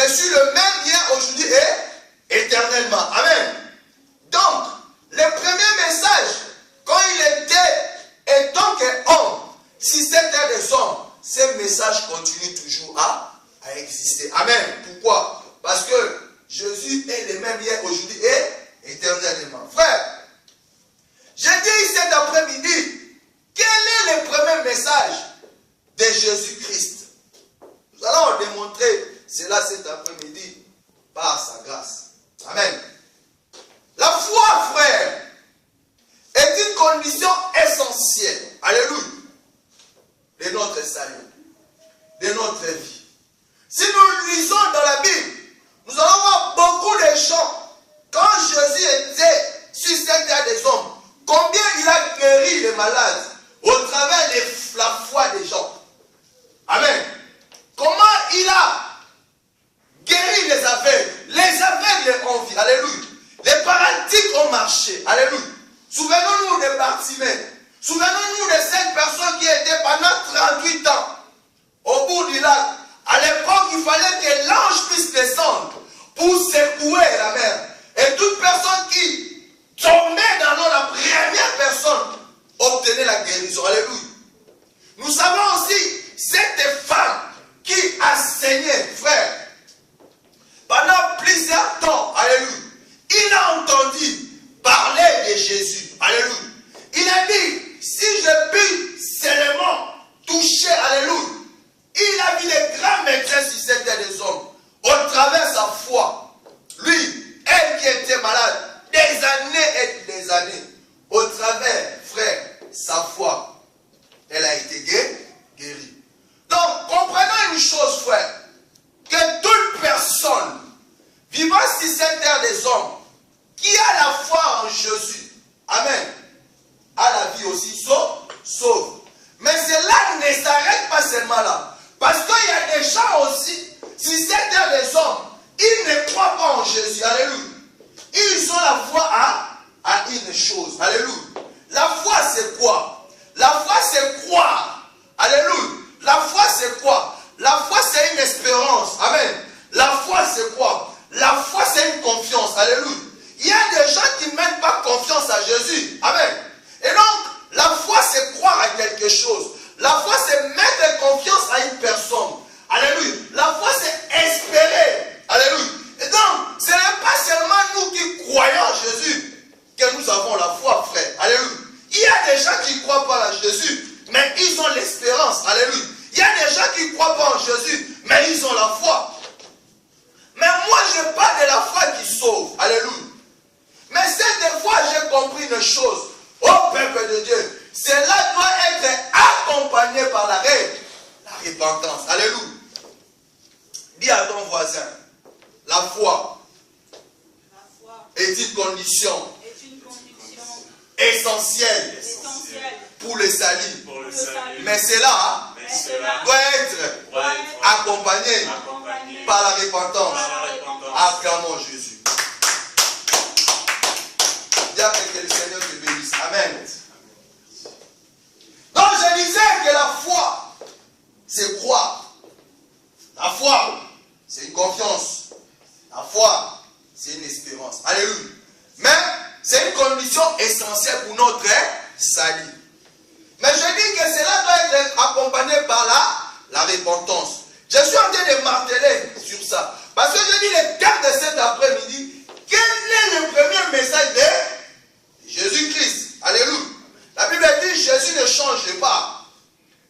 Je suis le même hier, aujourd'hui et éternellement. Amen. Donc, le premier message, quand il était, étant qu'homme, si c'était des hommes, ce message continue toujours à exister. Amen. Pourquoi? Parce que Jésus est le même hier, aujourd'hui et éternellement. Frère, je dis cet après-midi, quel est le premier message de Jésus-Christ? Nous allons démontrer cela cet après-midi par sa grâce. Amen. La foi, frère, est une condition essentielle, alléluia, de notre salut, de notre vie. Si nous lisons dans la Bible, nous allons voir beaucoup de gens, quand Jésus était sur cette terre des hommes, combien il a guéri les malades au travers de la foi des gens. Amen. Comment il a guéri les aveugles ont vu, alléluia. Les paralytiques ont marché, alléluia. Souvenons-nous de Bartimée. Souvenons-nous de cette personne qui était pendant 38 ans au bout du lac. À l'époque, il fallait que l'ange puisse descendre pour secouer la mer. Et toute personne qui tombait dans l'eau, la première personne obtenait la guérison. Alléluia. Nous savons aussi cette femme qui a saigné, frère, pendant plusieurs temps. Alléluia. Il a entendu parler de Jésus. Alléluia. Il a dit, si je puis seulement toucher, alléluia. Il a vu les grands maîtresses sur cette terre des hommes. Au travers de sa foi. Lui, elle qui était malade, des années et des années. Au travers, frère, sa foi, elle a été guérie. Donc, comprenons une chose, frère. Que toute personne vivant sur cette terre des hommes, qui a la foi en Jésus, amen, a la vie aussi sauve. Mais cela ne s'arrête pas seulement là. Parce qu'il y a des gens aussi, si c'est des hommes, ils ne croient pas en Jésus. Alléluia. Ils ont la foi à une chose. Alléluia. La foi c'est quoi? La foi c'est croire. Alléluia. La foi c'est quoi? La foi c'est une espérance. Amen. La foi c'est quoi? La foi c'est une confiance. Alléluia. Il y a des gens qui ne mettent pas confiance à Jésus. Amen. Et donc, la foi c'est croire à quelque chose. La foi, c'est mettre confiance à une personne. Alléluia. La foi, c'est espérer. Alléluia. Et donc, ce n'est pas seulement nous qui croyons en Jésus que nous avons la foi, frère. Alléluia. Il y a des gens qui ne croient pas en Jésus, mais ils ont l'espérance. Alléluia. Il y a des gens qui ne croient pas en Jésus, mais ils ont la foi. Mais moi, je parle de la foi qui sauve. Alléluia. Mais cette fois, j'ai compris une chose. Ô peuple de Dieu, cela doit être accompagné par la repentance. Alléluia. Dis à ton voisin, la foi est une condition essentielle pour le salut. Mais cela doit être accompagné par la repentance. Acclamons Jésus. Dis à que le Seigneur te bénisse. Amen. Donc je disais que la foi, c'est croire. La foi, c'est une confiance. La foi, c'est une espérance. Alléluia. Mais c'est une condition essentielle pour notre salut. Mais je dis que cela doit être accompagné par la repentance. Je suis en train de marteler sur ça. Parce que je dis le thème de cet après-midi, quel est le premier message de Jésus-Christ? Alléluia. La Bible dit Jésus ne change pas.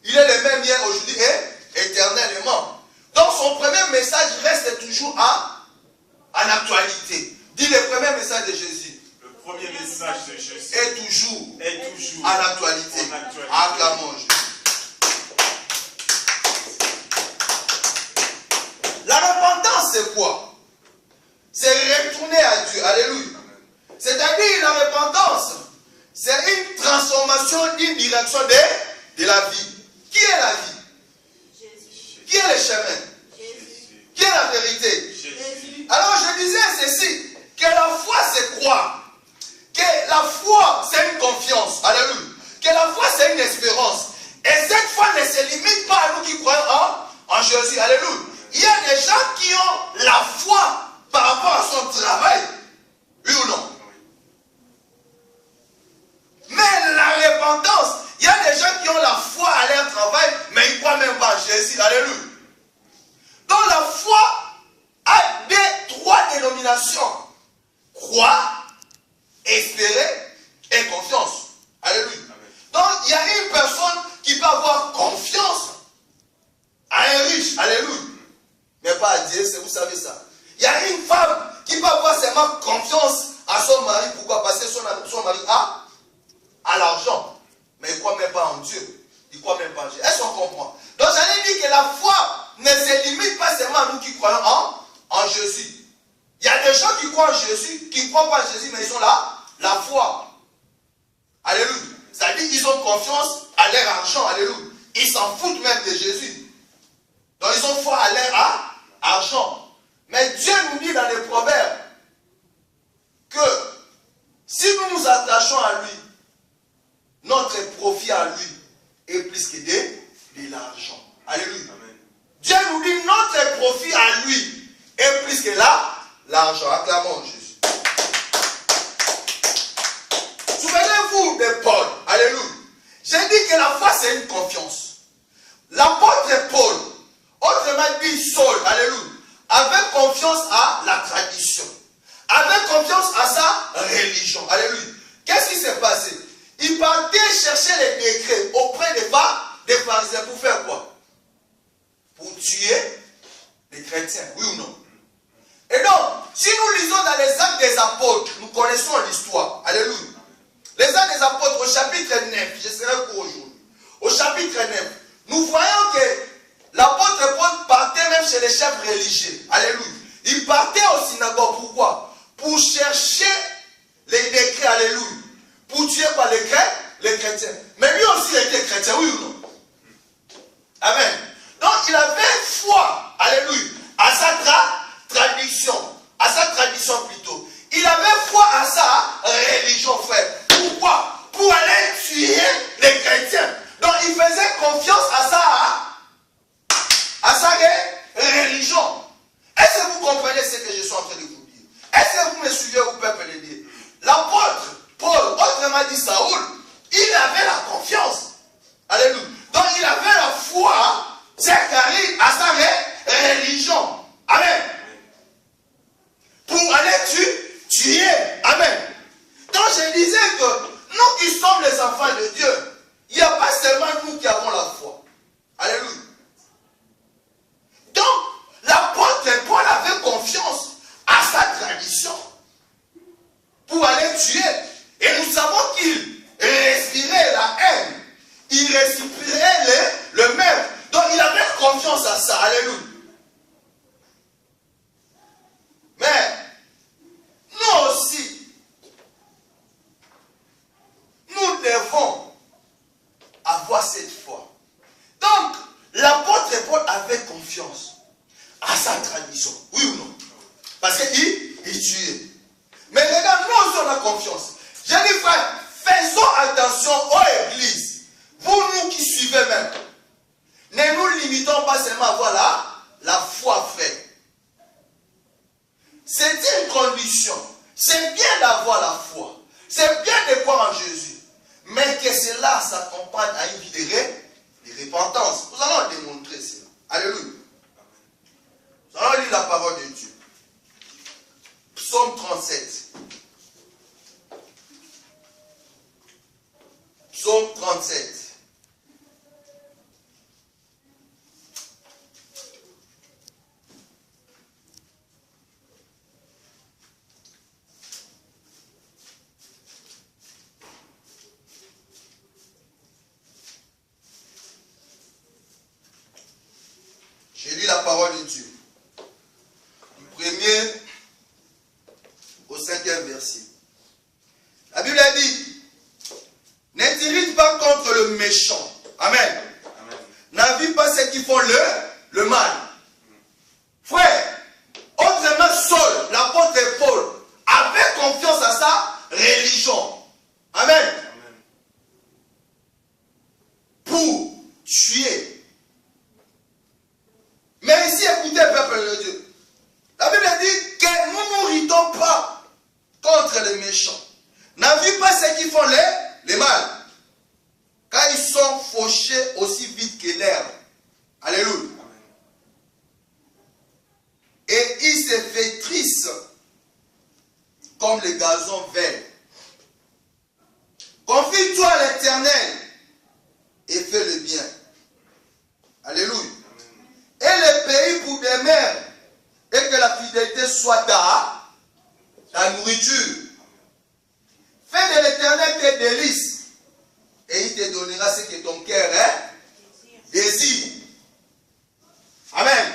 Il est le même hier, aujourd'hui et éternellement. Donc son premier message reste toujours en actualité. Dis le premier message de Jésus. Le premier message de Jésus est toujours en actualité. Acclamons Jésus. La repentance c'est quoi? C'est retourner à Dieu. Alléluia. C'est-à-dire la repentance, c'est une transformation d'une direction de la vie. Qui est la vie? Jésus. Qui est le chemin? Jésus. Qui est la vérité? Jésus. Alors je disais ceci, que la foi c'est croire. Que la foi c'est une confiance. Alléluia. Que la foi c'est une espérance. Et cette foi ne se limite pas à nous qui croyons en Jésus. Alléluia. Il y a des gens qui ont la foi par rapport à son travail. Oui ou non? Mais la repentance, il y a des gens qui ont la foi à leur travail, mais ils ne croient même pas en Jésus. Alléluia. Donc la foi a trois dénominations. Croire, espérer et confiance. Alléluia. Donc il y a une personne qui peut avoir confiance à un riche. Alléluia. Mais pas à Dieu, vous savez ça. Il y a une femme qui peut avoir seulement confiance à son mari. Pourquoi? Parce que son mari a l'argent. Mais il ne croit même pas en Dieu. Il ne croit même pas en Dieu. Est-ce qu'on comprend? Donc j'allais dire que la foi ne se limite pas seulement à nous qui croyons en Jésus. Il y a des gens qui croient en Jésus, qui ne croient pas en Jésus, mais ils ont la foi. Alléluia. C'est-à-dire qu'ils ont confiance à leur argent. Alléluia. Ils s'en foutent même de Jésus. Donc ils ont foi à leur argent. Mais Dieu nous dit dans les proverbes que si nous nous attachons à lui, notre profit à lui est plus que de l'argent. Alléluia. Amen. Dieu nous dit notre profit à lui est plus que l'argent. Acclamons Jésus. Souvenez-vous de Paul. Alléluia. J'ai dit que la foi c'est une confiance. L'apôtre Paul, autrement dit Saul, alléluia, avait confiance à la tradition. Avait confiance à sa religion. Alléluia. Qu'est-ce qui s'est passé? Il partait chercher les décrets auprès des pharisiens pour faire quoi? Pour tuer les chrétiens, oui ou non? Et donc, si nous lisons dans les Actes des Apôtres, nous connaissons l'histoire. Alléluia. Les Actes des Apôtres au chapitre 9, je serai court aujourd'hui. Au chapitre 9, nous voyons que l'apôtre Paul partait même chez les chefs religieux. Alléluia. Il partait au synagogue. Pourquoi? Pour chercher les décrets. Alléluia. Pour tuer quoi? Les chrétiens. Mais lui aussi il était chrétien, oui ou non? Amen. Donc il avait foi, alléluia, à sa tradition. À sa tradition plutôt. Il avait foi à sa religion, frère. Pourquoi? Pour aller tuer les chrétiens. Donc il faisait confiance à sa religion. Est-ce que vous comprenez ce que je suis en train de vous dire? Est-ce que vous me suivez ou peuple de Dieu? L'apôtre Paul, autrement dit Saoul, il avait la confiance. Alléluia. Donc il avait la foi, c'est carré à sa religion. Amen. Pour aller tuer. Amen. Donc je disais que nous qui sommes les enfants de Dieu, il n'y a pas seulement nous qui avons la foi. Alléluia. Donc, l'apôtre Paul avait confiance à sa tradition pour aller tuer. Et nous savons qu'il respirait la haine. Il respirait le même. Donc, il avait confiance à ça. Alléluia. Mais, nous aussi, nous devons avoir cette foi. Donc, l'apôtre Paul avait confiance à sa tradition. Oui ou non? Parce qu'il tuait. Mais regarde, nous aussi on a confiance. J'ai dit, frère, faisons attention aux églises. Vous, nous qui suivez même, ne nous limitons pas seulement à avoir la foi, frère. C'est une condition. C'est bien d'avoir la foi. C'est bien de croire en Jésus. Mais que cela s'accompagne à une vie de repentance. Nous allons démontrer cela. Alléluia. Nous allons lire la parole de Dieu. Psaume 37. Psaume 37. Je lis la parole de Dieu. Du 1er au 5e verset. La Bible a dit, ne t'irrite pas contre le méchant. Amen. N'invite pas ceux qui font le mal. Frère, autrement Saul, l'apôtre Paul, avait confiance à sa religion. Amen. Pour tuer. Mais ici, écoutez, peuple de Dieu. se flétrissent comme les gazons verts. Confie-toi à l'Éternel et fais le bien. Alléluia. Et le pays pour des mers, et que la fidélité soit ta nourriture. Fais de l'Éternel tes délices, et il te donnera ce que ton cœur désire. Amen.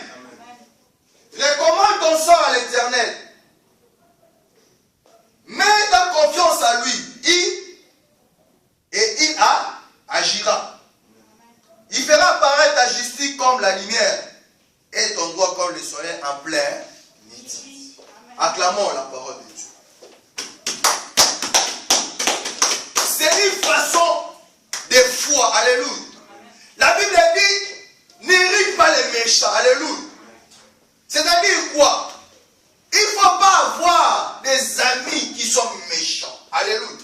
Recommande ton sort à l'Éternel. Mets ta confiance à lui. Il agira. Il fera apparaître ta justice comme la lumière et ton droit comme le soleil en plein midi. Acclamons la parole de Dieu. C'est une façon de foi. Alléluia. La Bible dit, n'irrite pas les méchants. Alléluia. C'est-à-dire quoi? Il ne faut pas avoir des amis qui sont méchants. Alléluia.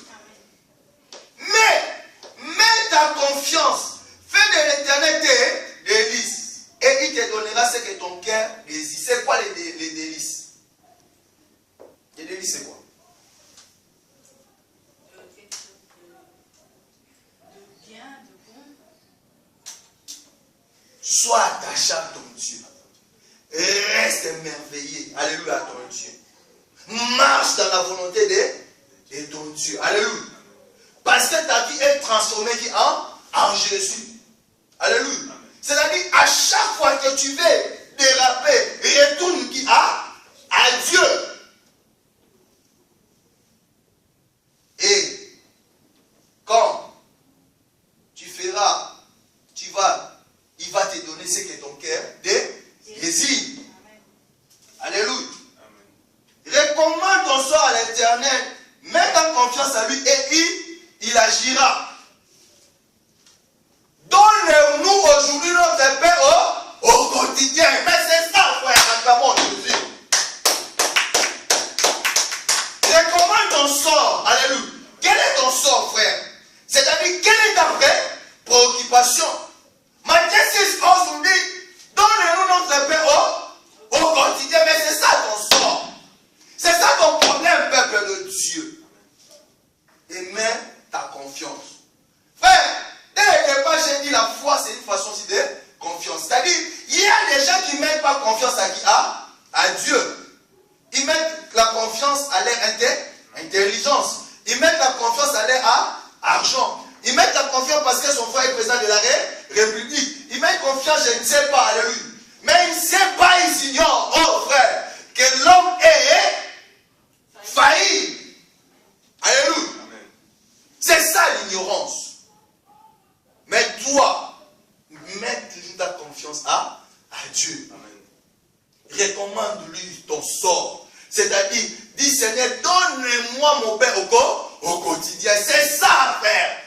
Mais, mets ta confiance. Fais de l'Éternel tes délices. Et il te donnera ce que ton cœur désire. C'est quoi les délices? Les délices, c'est quoi? Sois attaché à ton Dieu. Reste émerveillé. Alléluia à ton Dieu. Marche dans la volonté de ton Dieu. Alléluia. Parce que ta vie est transformée en Jésus. Alléluia. C'est-à-dire, à chaque fois que tu veux déraper, retourne à Dieu. Et quand tu feras, il va te donner ce que ton cœur désire. Alléluia. Recommande ton sort à l'Éternel. Mets ta confiance à lui et il agira. Donne-nous aujourd'hui notre paix au quotidien. Mais c'est ça, frère, acclamons Jésus. Recommande ton sort. Alléluia. Quel est ton sort, frère? C'est-à-dire, quelle est ta préoccupation? Matthieu 6, 11 nous dit, donne-nous notre paix au quotidien. Mais c'est ça ton sort. C'est ça ton problème, peuple de Dieu. Et mets ta confiance. Frère, dès le départ, j'ai dit la foi, c'est une façon aussi de confiance. C'est-à-dire, il y a des gens qui ne mettent pas confiance à qui? À Dieu. Ils mettent la confiance à leur intelligence. Ils mettent la confiance à leur argent. Ils mettent la confiance parce que son frère est président de la République. Ils mettent confiance, je ne sais pas, alléluia. Mais ils ne savent pas, ils ignorent, oh frère, que l'homme est failli. Alléluia. C'est ça l'ignorance. Mais toi, mets toujours ta confiance à Dieu. Amen. Recommande-lui ton sort. C'est-à-dire, dis Seigneur, donne-moi mon pain au quotidien. C'est ça à faire.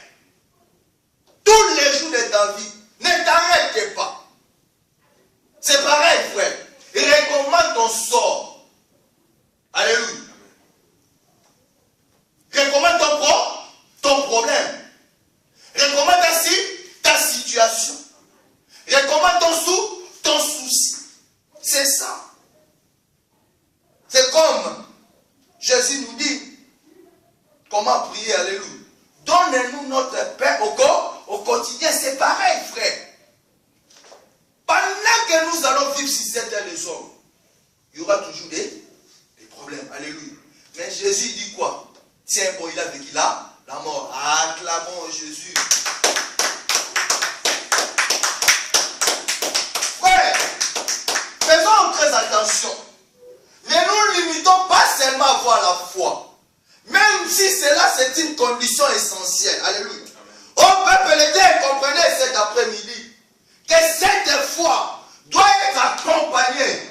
Tous les jours de ta vie, ne t'arrête pas. C'est pareil, frère. Recommande ton sort. Alléluia. Recommande ton problème. Recommande ta situation. Recommande ton souci. C'est ça. C'est comme Jésus nous dit comment prier. Alléluia. Donne-nous notre pain au quotidien. C'est pareil, frère. Pendant que nous allons vivre sur cette terre des hommes, il y aura toujours des problèmes. Alléluia. Mais Jésus dit quoi? Tiens, bon, il a vécu la mort. Acclamons Jésus. Frère, faisons très attention. Ne nous limitons pas seulement à avoir la foi. Même si cela, c'est une condition essentielle. Alléluia. Au peuple de Dieu, comprenez cet après-midi que cette foi doit être accompagnée.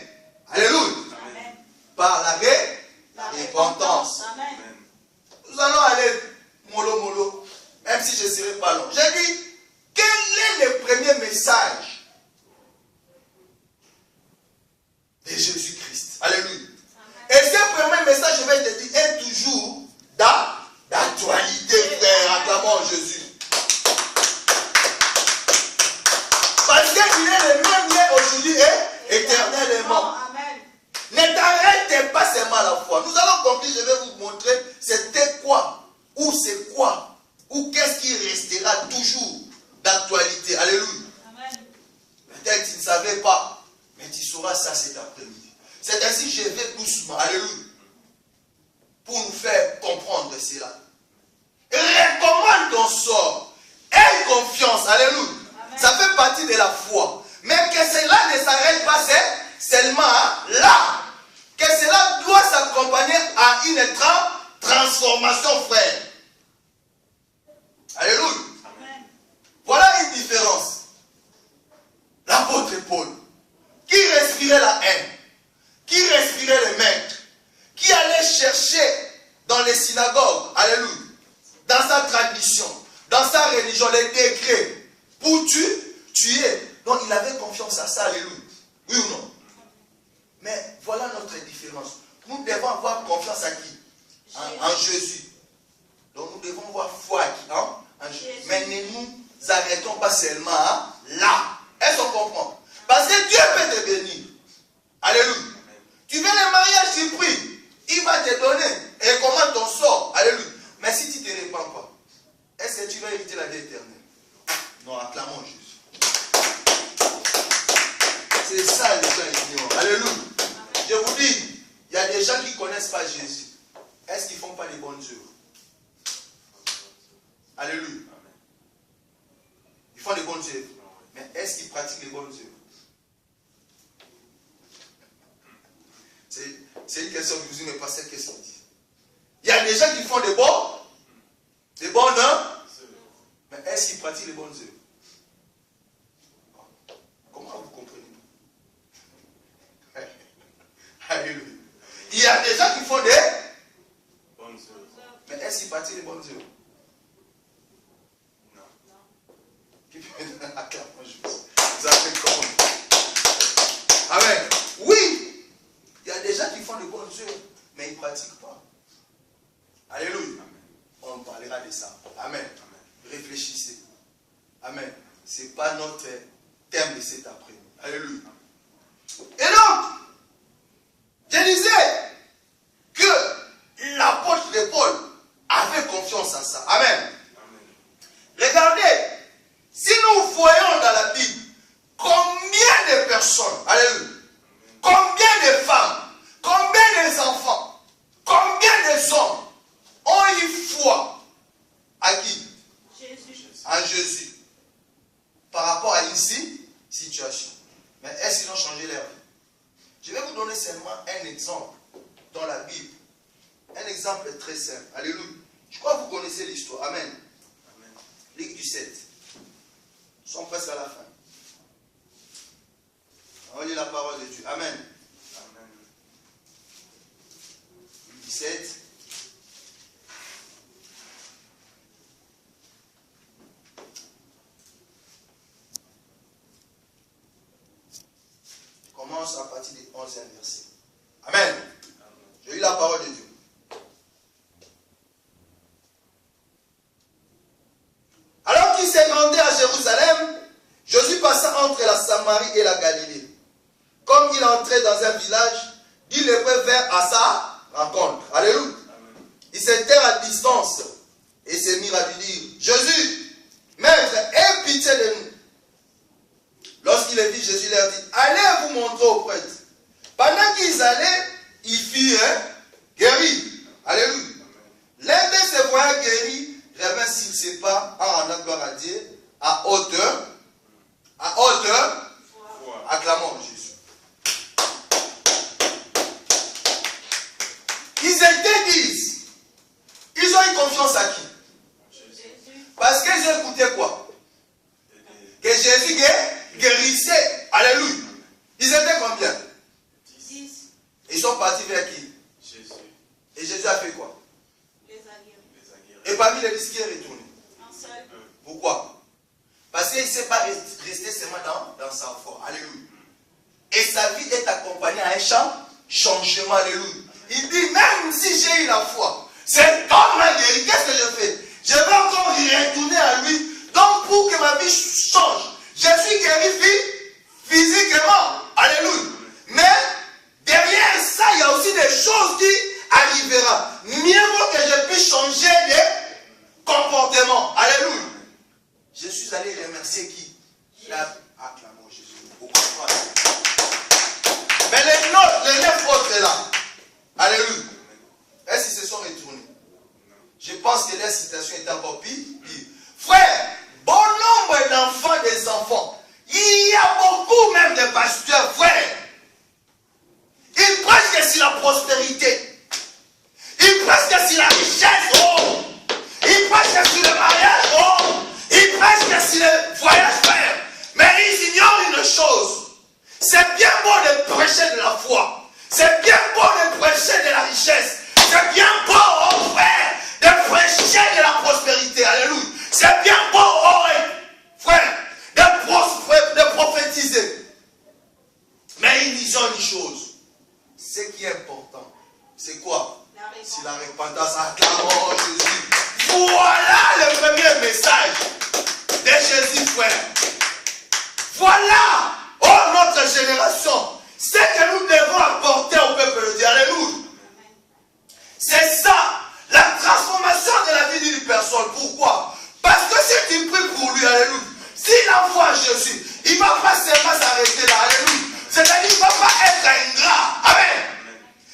Alléluia. Amen. Par la repentance. Amen. Nous allons aller mollo, même si je ne serai pas long. J'ai dit, quel est le premier message de Jésus-Christ? Alléluia. Et ce premier message, je vais te dire, est toujours d'actualité, frère. Acclamons Jésus. Parce qu'il est le même lien aujourd'hui et éternellement. foi. Nous allons conclure, je vais vous montrer c'était quoi, ou c'est quoi, ou qu'est-ce qui restera toujours d'actualité. Alléluia. Peut-être tu ne savais pas, mais tu sauras ça cet après-midi. C'est ainsi que je vais doucement, alléluia, pour nous faire comprendre cela. Recommande ton sort, aie confiance, alléluia. Amen. Ça fait partie de la foi. Mais que cela ne s'arrête pas seulement là. Que cela doit s'accompagner à une transformation, frère. Alléluia. Amen. Voilà une différence. L'apôtre Paul, qui respirait la haine, qui respirait le maître, qui allait chercher dans les synagogues, alléluia, dans sa tradition, dans sa religion, les décrets, pour tuer. Donc il avait confiance à ça, alléluia. Oui ou non? Mais voilà notre différence. Nous devons avoir confiance à qui? En Jésus. Donc nous devons avoir foi à qui? En Jésus. Mais ne nous arrêtons pas seulement là. Est-ce qu'on comprend? Parce que Dieu peut te bénir. Alléluia. Tu veux le mariage, tu pries. Il va te donner. Et comment ton sort? Alléluia. Mais si tu ne te répands pas, est-ce que tu vas éviter la vie éternelle? Non, acclamons Jésus. C'est ça les gens ignorants. Alléluia. Je vous dis, il y a des gens qui ne connaissent pas Jésus. Est-ce qu'ils ne font pas les bonnes œuvres? Alléluia. Ils font les bonnes œuvres. Mais est-ce qu'ils pratiquent les bonnes œuvres? C'est une question que vous me passez, qu'est-ce qu'il dit? Il y a des gens qui font des bonnes œuvres, mais est-ce qu'ils pratiquent les bonnes œuvres? Comment vous comprenez? Alléluia. Il y a des gens qui font des bonnes œuvres, mais est-ce qu'ils pratiquent les bonnes œuvres? Vous avez compris. Amen. Oui, il y a des gens qui font de bonnes œuvres, mais ils ne pratiquent pas. Alléluia. On parlera de ça. Amen. Amen. Réfléchissez. Amen. Ce n'est pas notre thème de cet après-midi. Alléluia. Et donc, je disais que l'apôtre de Paul avait confiance en ça. Amen. Amen. Regardez. Si nous voyons dans la Bible combien de personnes, alléluia, combien de femmes, combien d'enfants, combien de hommes ont eu foi à qui? Jésus. En Jésus. Par rapport à une situation. Mais est-ce qu'ils ont changé leur vie? Je vais vous donner seulement un exemple dans la Bible. Un exemple très simple. Alléluia. Je crois que vous connaissez l'histoire. Amen. Amen. Luc 17. Nous sommes presque à la fin. On va lire la parole de Dieu. Amen. Amen. 17. Je commence à partir du 11e verset. Amen. Je lis la parole de Dieu. Alors qu'il s'est rendu à Jérusalem, Jésus passa entre la Samarie et la Galilée. Comme il entrait dans un village, 10 lépreux vinrent à sa rencontre. Alléluia. Amen. Ils s'étaient à distance et se mirent à lui dire: Jésus, Maître, aie pitié de nous. Lorsqu'il les vit, Jésus leur dit: allez vous montrer au prêtre. Pendant qu'ils allaient, ils furent guéris. Alléluia. L'un de ces voyants guéris revint sur ses pas en rendant gloire à Dieu à hauteur. Acclamons Jésus. Ils étaient 10. Ils ont eu confiance à qui? Jésus. Parce qu'ils ont écouté quoi? Que Jésus guérissait. Alléluia. Ils étaient combien? 10. Ils sont partis vers qui? Jésus. Et Jésus a fait quoi? Les a guéris. Et parmi les 10 qui est retourné? Un seul. Pourquoi? Parce qu'il ne s'est pas resté seulement dans sa foi. Alléluia. Et sa vie est accompagnée à un changement. Alléluia. Il dit, même si j'ai eu la foi, c'est homme m'a guéri. Qu'est-ce que je fais? Je vais encore y retourner à lui. Donc pour que ma vie change, je suis guéri physiquement. Alléluia. Mais derrière ça, il y a aussi des choses qui ce qui est important, c'est quoi? C'est la repentance. Acclamons Jésus. Voilà le premier message de Jésus, frère. Voilà, oh notre génération, ce que nous devons apporter au peuple de Dieu. Alléluia. C'est ça, la transformation de la vie d'une personne. Pourquoi? Parce que si tu pries pour lui, alléluia, s'il envoie Jésus, il ne va pas seulement s'arrêter là, alléluia. C'est-à-dire qu'il ne va pas être ingrat. Amen.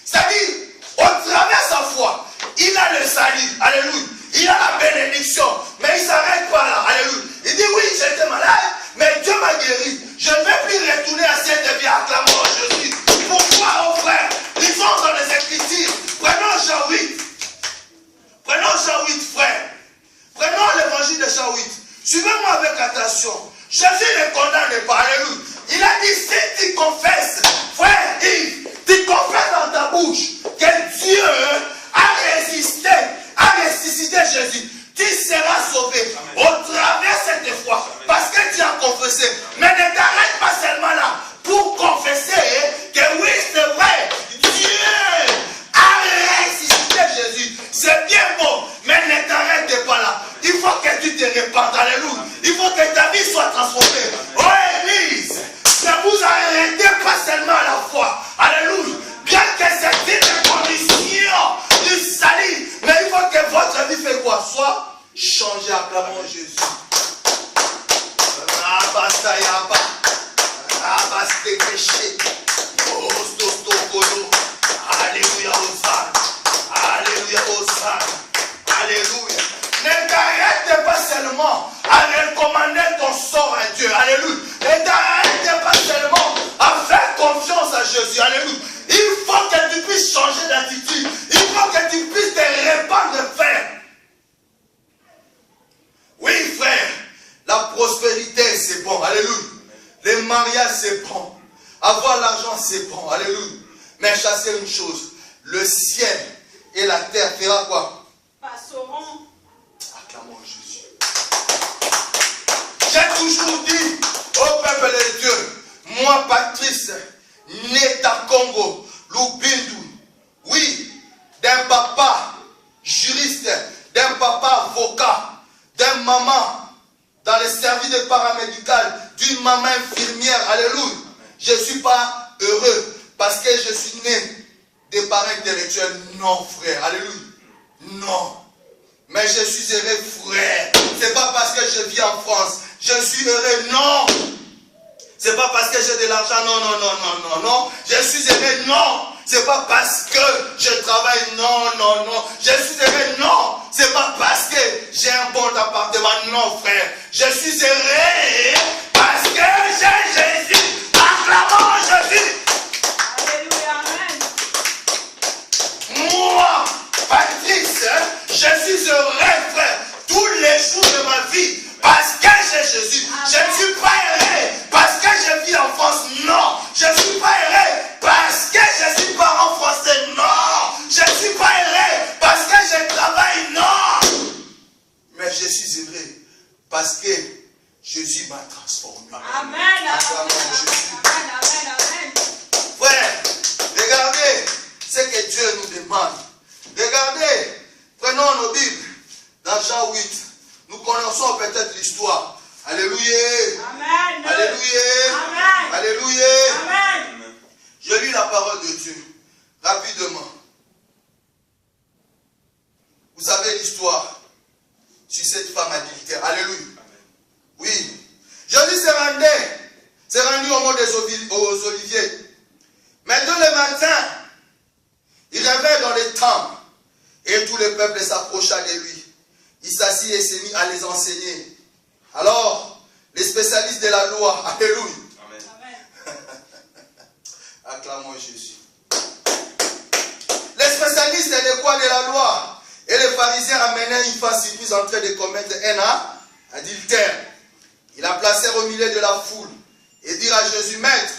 C'est-à-dire, au travers de sa foi, il a le salut, alléluia. Il a la bénédiction, mais il ne s'arrête pas là, alléluia. Il dit oui, j'étais malade, mais Dieu m'a guéri. Je ne vais plus retourner à cette vie, acclamant Jésus. Pourquoi, oh frère? Lisons dans les Écritures. Prenons Jean 8. Prenons Jean 8, frère. Prenons l'évangile de Jean 8. Suivez-moi avec attention. Jésus ne condamne pas, alléluia. Il a dit, si tu confesses, frère Yves, tu confesses dans ta bouche que Dieu a ressuscité Jésus, tu seras sauvé. Amen. Au travers de cette foi, parce que tu as confessé. Mais ne t'arrête pas seulement là pour confesser que oui, c'est vrai, Dieu a ressuscité Jésus. C'est bien beau, mais ne t'arrête pas là. Il faut que tu te répandes, alléluia. Il faut que ta vie soit transformée. Oh Église, ne vous arrêtez pas seulement à la foi. Alléluia. Bien que c'est une condition du salut, mais il faut que votre vie fait quoi? Soit changée, acclamons Jésus. Rabastayaba, Rabastekeshe, Ostostokolo. Alléluia, Hosanna. Alléluia, Hosanna. Alléluia. Ne t'arrête pas seulement à recommander ton sort à Dieu. Alléluia. Ne t'arrête pas seulement à faire confiance à Jésus. Alléluia. Il faut que tu puisses changer d'attitude. Il faut que tu puisses te répandre, frère. Oui, frère. La prospérité, c'est bon. Alléluia. Les mariages, c'est bon. Avoir l'argent, c'est bon. Alléluia. Mais chasser une chose. Le ciel et la terre fera quoi? Passeront. Acclamons Jésus. J'ai toujours dit au peuple de Dieu, moi Patrice, né à Congo, Lubindu, oui, d'un papa juriste, d'un papa avocat, d'un maman dans les services de paramédical, d'une maman infirmière, alléluia. Je ne suis pas heureux parce que je suis né des parents intellectuels. Non, frère, alléluia. Non. Mais je suis heureux, frère. C'est pas parce que je vis en France. Je suis heureux, non. C'est pas parce que j'ai de l'argent, non, non, non, non, non, non. Je suis heureux, non. C'est pas parce que je travaille, non, non, non. Je suis heureux, non. C'est pas parce que j'ai un bon appartement, non, frère. Je suis heureux parce que j'ai Jésus. Acclamons Jésus. Alléluia, amen. Moi, Patrice, je suis heureux, frère, tous les jours de ma vie, parce que j'ai Jésus. Amen. Je ne suis pas heureux parce que je vis en France, non. Je ne suis pas heureux parce que je suis parent français, non. Je ne suis pas heureux parce que je travaille, non. Mais je suis heureux parce que Jésus m'a transformé. Amen, amen, Amen, amen, amen. Frère, regardez ce que Dieu nous demande. Regardez, prenons nos Bibles. Dans Jean 8, nous connaissons peut-être l'histoire. Alléluia. Amen. Alléluia. Amen. Alléluia. Amen. Je lis la parole de Dieu rapidement. Vous savez l'histoire sur cette femme adultère. Alléluia. Oui. Jésus s'est rendu au mont aux Oliviers. Mais tôt le matin, il revint dans le temple et tout le peuple s'approcha de lui. Il s'assit et s'est mis à les enseigner. Alors, les spécialistes de la loi, alléluia. Amen. Acclamons Jésus. Les spécialistes de quoi? De la loi. Et les pharisiens amenaient une femme surprise en train de commettre un adultère. Ils la placèrent au milieu de la foule et dirent à Jésus, Maître,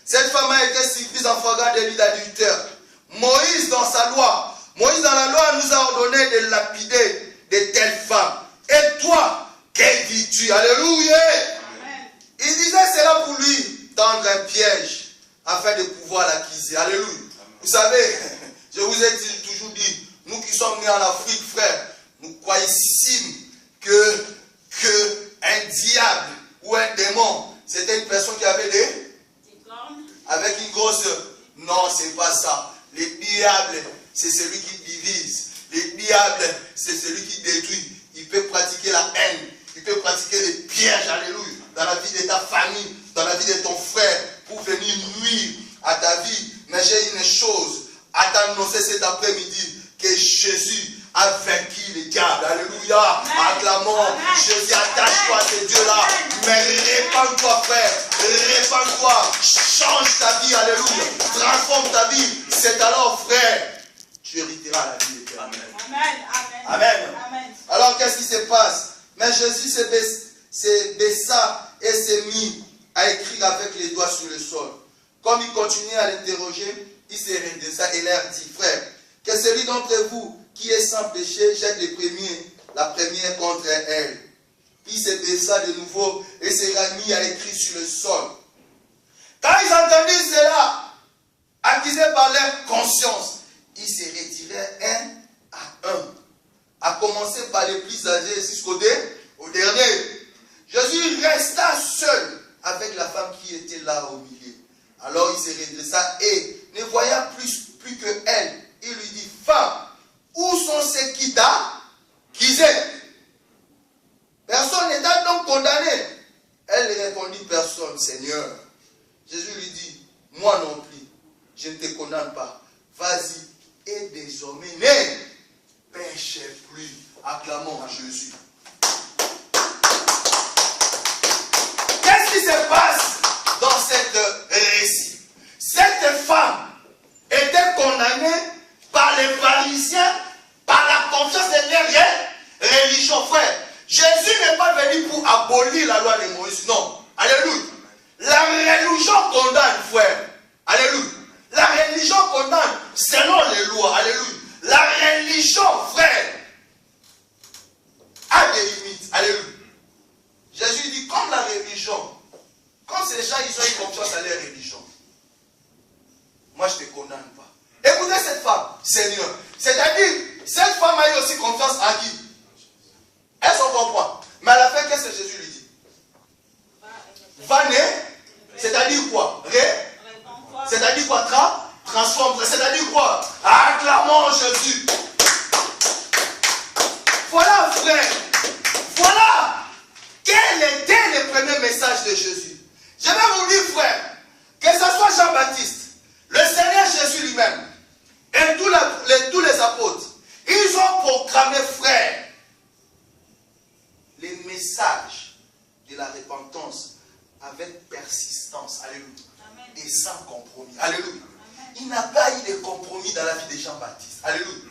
cette femme a été surprise en flagrant délit d'adultère. Moïse dans la loi nous a ordonné de lapider de telles femmes. Et toi, que dis-tu? Alléluia. Amen. Il disait cela pour lui tendre un piège afin de pouvoir l'accuser. Alléluia. Vous savez, je vous ai toujours dit, nous qui sommes nés en Afrique, frère, nous croyons que un diable ou un démon, c'était une personne qui avait des cornes. avec une grosse... Non, c'est pas ça. Le diable, c'est celui qui divise. Le diable, c'est celui qui détruit. Il peut pratiquer la haine. Il peut pratiquer les pièges, alléluia, dans la vie de ta famille, dans la vie de ton frère, pour venir nuire à ta vie. Mais j'ai une chose à t'annoncer cet après-midi, que Jésus a vaincu les diables. Alléluia. Acclamons. Jésus, attache-toi à ce Dieu-là. Mais répands-toi, frère. Répands-toi. Change ta vie. Alléluia. Transforme ta vie. C'est alors, frère, tu hériteras la vie éternelle. Amen. Amen. Alors, qu'est-ce qui se passe? Mais Jésus se baissa et s'est mis à écrire avec les doigts sur le sol. Comme il continuait à l'interroger, il se redressa et leur dit, frère, que celui d'entre vous qui est sans péché jette la première contre elle. Il se baissa de nouveau et se mis à écrire sur le sol. Quand ils entendirent cela, accusés par leur conscience, ils se retiraient un à un, à commencer par les plus âgés jusqu'au dernier. Jésus resta seul avec la femme qui était là au milieu. Alors il se redressa et, ne voyant plus que elle, il lui dit, femme, où sont ceux qui t'accusaient? Personne n'était donc condamné. Elle répondit, personne, Seigneur. Jésus lui dit, moi non plus, je ne te condamne pas. Vas-y et désormais ne péche plus. Acclamons à Jésus. Qu'est-ce qui se passe dans cette récit? Cette femme était condamnée par les pharisiens, par la confiance de leur religion, frère. Jésus n'est pas venu pour abolir la loi de Moïse, non. Alléluia. La religion condamne, frère. Alléluia. La religion condamne selon les lois. Alléluia. La religion, frère, a des limites. Alléluia. Jésus dit, comme la religion, comme ces gens, ils ont eu confiance à leur religion. Moi, je ne te condamne pas. Écoutez cette femme, Seigneur. C'est-à-dire, cette femme a eu aussi confiance à qui? Elle s'en comprend. Mais à la fin, qu'est-ce que Jésus lui dit? Va naître. C'est-à-dire quoi? C'est-à-dire quoi? Transforme. C'est-à-dire quoi? Acclamons Jésus. Voilà, frère. Voilà. Quel était le premier message de Jésus? Je vais vous dire, frère, que ce soit Jean-Baptiste, le Seigneur Jésus lui-même, et tous les apôtres, ils ont proclamé, frère, les messages de la repentance avec persistance. Alléluia. Amen. Et sans compromis. Alléluia. Amen. Il n'a pas eu de compromis dans la vie de Jean-Baptiste. Alléluia.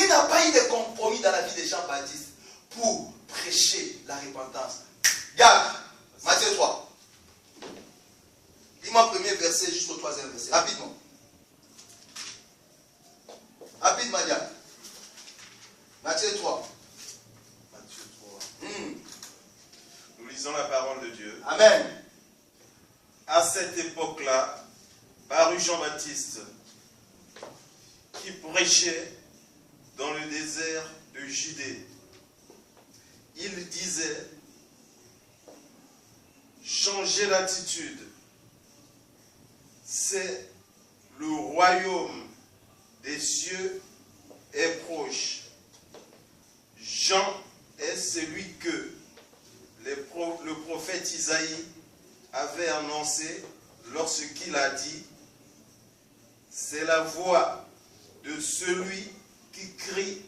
Il n'a pas eu de compromis dans la vie de Jean-Baptiste pour prêcher la repentance. Regarde, Matthieu 3. Dis-moi le premier verset jusqu'au troisième verset. Rapidement. Rapidement, Diane. Matthieu 3. Matthieu 3. Nous lisons la parole de Dieu. Amen. À cette époque-là, parut Jean-Baptiste, qui prêchait dans le désert de Judée. Il disait, changez l'attitude. C'est le royaume des cieux est proche. Jean est celui que le prophète Isaïe avait annoncé lorsqu'il a dit, c'est la voix de celui qui crie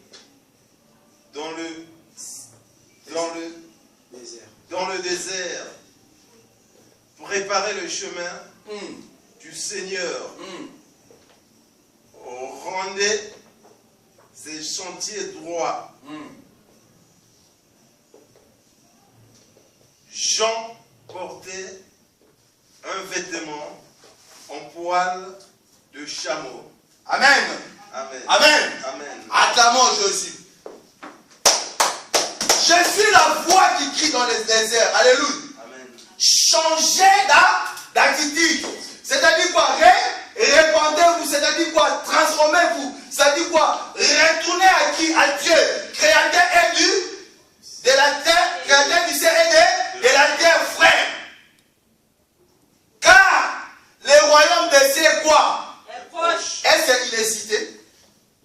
dans le désert. Préparez le chemin du Seigneur. Rendez ses chantiers droits. Jean portait un vêtement en poil de chameau. Amen. Amen. Amen. Amen. Acclamons Jésus. Je suis la voix qui crie dans les déserts. Alléluia. Amen. Changez d'attitude. C'est-à-dire quoi? répandez-vous, c'est-à-dire quoi? Transformez-vous, c'est-à-dire quoi? Retournez à qui? À Dieu, créateur et de la terre, créateur du ciel et de la terre, frère. Car le royaume des cieux est quoi? Est proche. Est-ce qu'il est cité?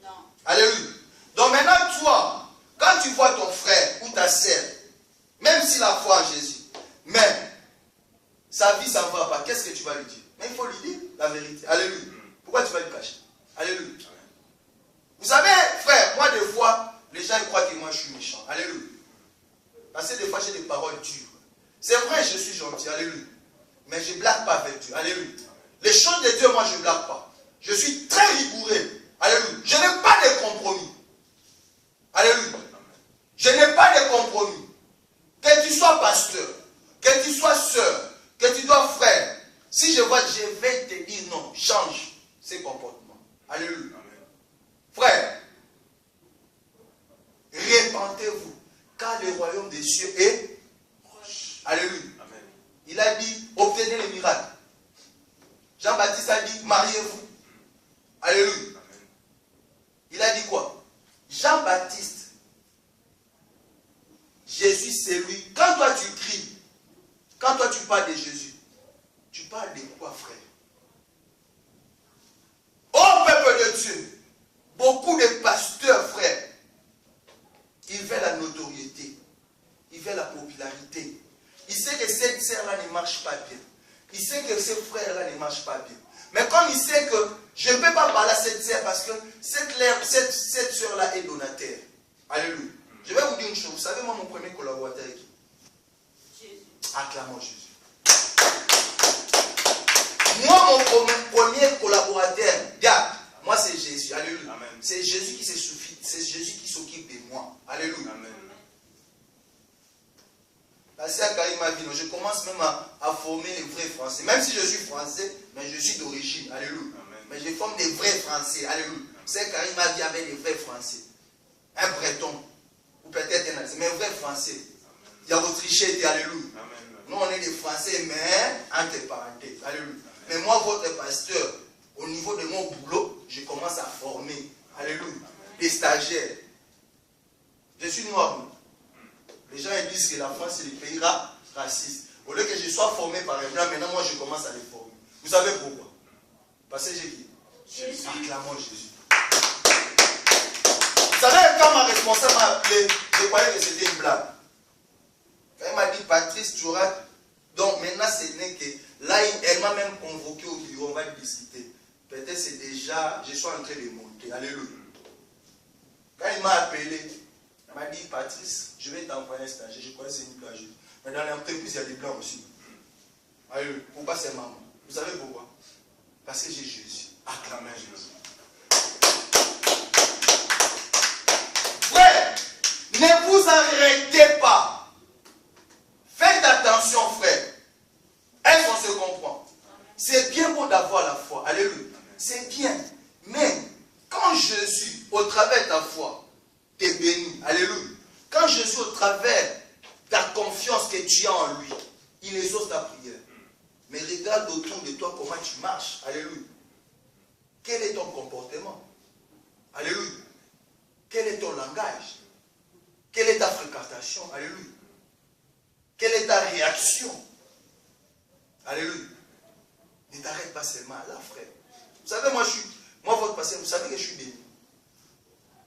Non. Alléluia. Donc maintenant, toi, quand tu vois ton frère ou ta sœur, même s'il a foi en Jésus, mais sa vie, ça ne va pas, qu'est-ce que tu vas lui dire? Mais il faut lui dire la vérité. Alléluia. Pourquoi tu vas lui cacher? Alléluia. Vous savez, frère, moi, des fois, les gens croient que moi, je suis méchant. Alléluia. Parce que des fois, j'ai des paroles dures. C'est vrai, je suis gentil. Alléluia. Mais je ne blague pas avec Dieu. Alléluia. Les choses de Dieu, moi, je ne blague pas. Je suis très rigoureux. Alléluia. Je n'ai pas de compromis. Alléluia. Je n'ai pas de compromis. Que tu sois pasteur, que tu sois soeur, que tu sois frère, si je vois, je vais te dire non, change ces comportements. Alléluia. Frère, répentez-vous, car le royaume des cieux est proche. Alléluia. Amen. Il a dit, obtenez les miracles. Jean-Baptiste a dit, mariez-vous. Alléluia. Amen. Il a dit quoi? Jean-Baptiste, Jésus c'est lui. Quand toi tu cries, quand toi tu parles de Jésus, tu parles de quoi, frère? Ô peuple de Dieu, beaucoup de pasteurs, frère, ils veulent la notoriété, ils veulent la popularité. Ils savent que cette sœur-là ne marche pas bien. Ils savent que ce frère-là ne marche pas bien. Mais comme ils savent que je ne peux pas parler à cette sœur parce que cette sœur-là est donataire. Alléluia. Je vais vous dire une chose. Vous savez, moi, mon premier collaborateur est qui? Jésus. Acclamons Jésus. Moi, mon premier collaborateur, regarde, moi, c'est Jésus. Alléluia. C'est Jésus qui se suffit. C'est Jésus qui s'occupe de moi. Alléluia. Amen. La sœur Karima Vino, je commence même à former les vrais Français. Même si je suis français, mais je suis d'origine. Alléluia. Amen. Mais je forme des vrais Français. Alléluia. Sœur Karima vit avec des vrais Français. Un breton. Ou peut-être un mais un vrai français. Il y a Autrichais, alléluia. Nous on est des Français, mais entre parenthèses. Alléluia. Mais moi, votre pasteur, au niveau de mon boulot, je commence à former. Alléluia. Des stagiaires. Je suis noir. Les gens ils disent que la France est le pays raciste. Au lieu que je sois formé par un blanc, maintenant moi je commence à les former. Vous savez pourquoi? Parce que j'ai dit, acclamons Jésus. Vous savez, quand ma responsable m'a appelé, je croyais que c'était une blague. Quand elle m'a dit, Patrice, tu auras... Donc maintenant, ce n'est que... Là, elle m'a même convoqué au bureau, on va discuter. Peut-être c'est déjà... Je suis en train de monter. Alléluia. Quand il m'a appelé, elle m'a dit, Patrice, je vais t'envoyer un stagiaire. Je croyais que c'est une blague. Mais dans l'entreprise, il y a des blancs aussi. Alléluia. Pourquoi c'est maman? Vous savez pourquoi? Parce que j'ai Jésus. Acclamez Jésus. Frère, ne vous arrêtez pas. Faites attention, frère. Est-ce qu'on se comprend? C'est bien beau d'avoir la foi. Alléluia. C'est bien. Mais quand Jésus, au travers de ta foi, t'es béni. Alléluia. Quand Jésus, au travers de ta confiance que tu as en lui, il exauce ta prière. Mais regarde autour de toi comment tu marches. Alléluia. Quel est ton comportement? Alléluia. Quel est ton langage? Quelle est ta fréquentation? Alléluia. Quelle est ta réaction? Alléluia. Ne t'arrête pas seulement là, frère. Vous savez, moi, votre pasteur, vous savez que je suis béni.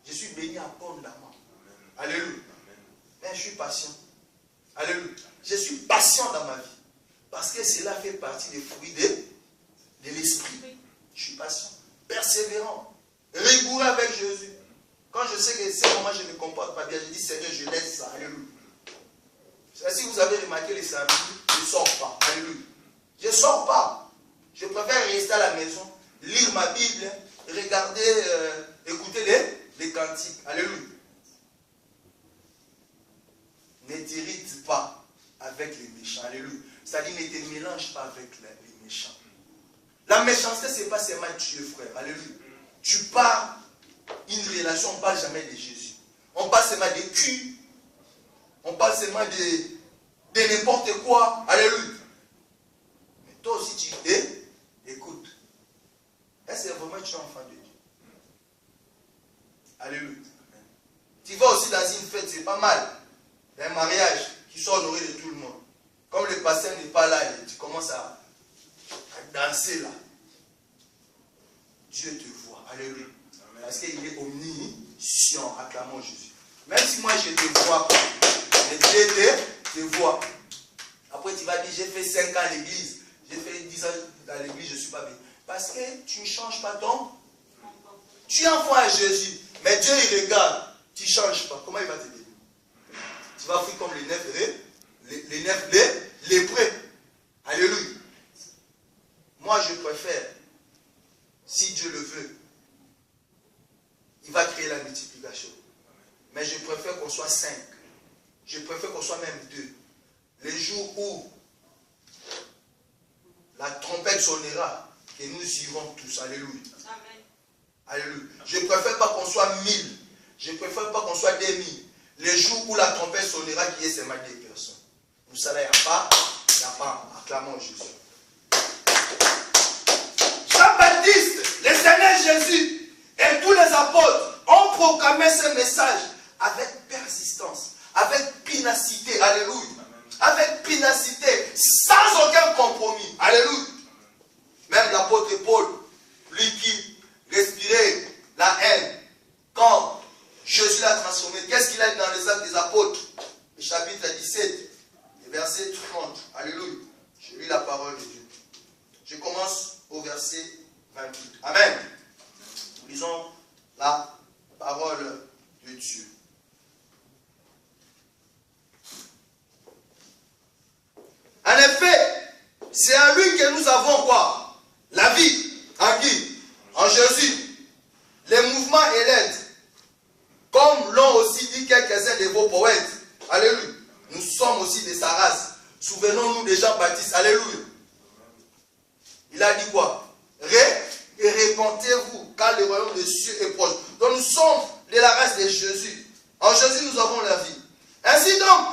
Je suis béni abondamment. Alléluia. Mais je suis patient. Alléluia. Je suis patient dans ma vie. Parce que cela fait partie des fruits de l'esprit. Je suis patient. Persévérant. Rigoureux avec Jésus. Quand je sais que c'est moment je ne me comporte pas bien, je dis Seigneur, je laisse ça. Alléluia. Si vous avez remarqué les samedis, je ne sors pas. Alléluia. Je ne sors pas. Je préfère rester à la maison, lire ma Bible, regarder, écouter les cantiques. Alléluia. Ne t'irrite pas avec les méchants. Alléluia. C'est-à-dire ne te mélange pas avec les méchants. La méchanceté, ce n'est pas seulement Dieu, frère. Alléluia. Tu pars une relation, on ne parle jamais de Jésus. On parle seulement de cul. On parle seulement de n'importe quoi. Alléluia. Mais toi aussi, tu écoute. vraiment tu es enfant de Dieu. Alléluia. Tu vas aussi dans une fête, c'est pas mal. Un mariage qui soit honoré de tout le monde. Comme le pasteur n'est pas là, tu commences à danser là. Dieu te voit. Alléluia. Parce qu'il est omniscient, acclamons Jésus. Même si moi je te vois, mais Dieu te voit. Après tu vas dire, j'ai fait 5 ans à l'église, j'ai fait 10 ans à l'église, je ne suis pas bien. Parce que tu ne changes pas ton. Tu envoies à Jésus, mais Dieu il regarde, tu ne changes pas. Comment il va te dire? Tu vas faire comme les neuf lépreux. Alléluia. Moi je préfère, si Dieu le veut, il va créer la multiplication. Mais je préfère qu'on soit 5. Je préfère qu'on soit même 2. Les jours où la trompette sonnera, que nous irons tous. Alléluia. Amen. Alléluia. Je ne préfère pas qu'on soit 1000. Je ne préfère pas qu'on soit 2000. Les jours où la trompette sonnera, qui est seulement 2 personnes. Pour ça, il n'y a pas. Acclamons Jésus. Jean-Baptiste, le Seigneur Jésus et tous les apôtres ont proclamé ce message avec persistance, avec pinacité. Alléluia. Avec pinacité, sans aucun compromis. Alléluia. Même l'apôtre Paul, lui qui respirait la haine, quand Jésus l'a transformé, qu'est-ce qu'il a dit dans les Actes des Apôtres, le chapitre 17, le verset 30. Alléluia. Je lis la parole de Dieu. Je commence au verset 28. Amen. Nous lisons la parole de Dieu. En effet, c'est à lui que nous avons quoi? La vie. En qui? En Jésus. Les mouvements et l'aide. Comme l'ont aussi dit quelques-uns de vos poètes. Alléluia. Nous sommes aussi de sa race. Souvenons-nous de Jean-Baptiste. Alléluia. Il a dit quoi? Et répentez-vous, car le royaume des cieux est proche. Donc nous sommes de la race de Jésus. En Jésus, nous avons la vie. Ainsi donc,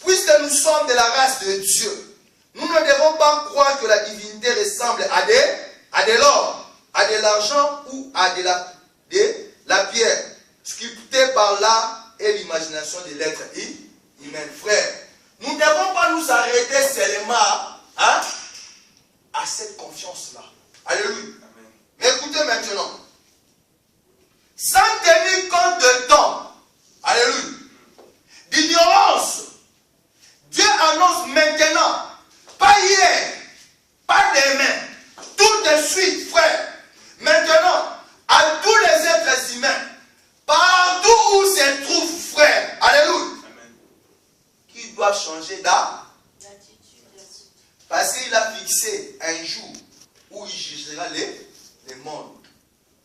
puisque nous sommes de la race de Dieu, nous ne devons pas croire que la divinité ressemble à de l'or, à de l'argent ou à de la pierre, sculptée par l'art et l'imagination de l'être humain. Frère, nous ne devons pas nous arrêter seulement à cette confiance-là. Alléluia. Mais écoutez maintenant, sans tenir compte de temps, alléluia, d'ignorance, Dieu annonce maintenant, pas hier, pas demain, tout de suite, frère, maintenant, à tous les êtres humains, partout où se trouvent, frère, alléluia, qui doivent changer d'attitude, parce qu'il a fixé un jour où il jugera les mondes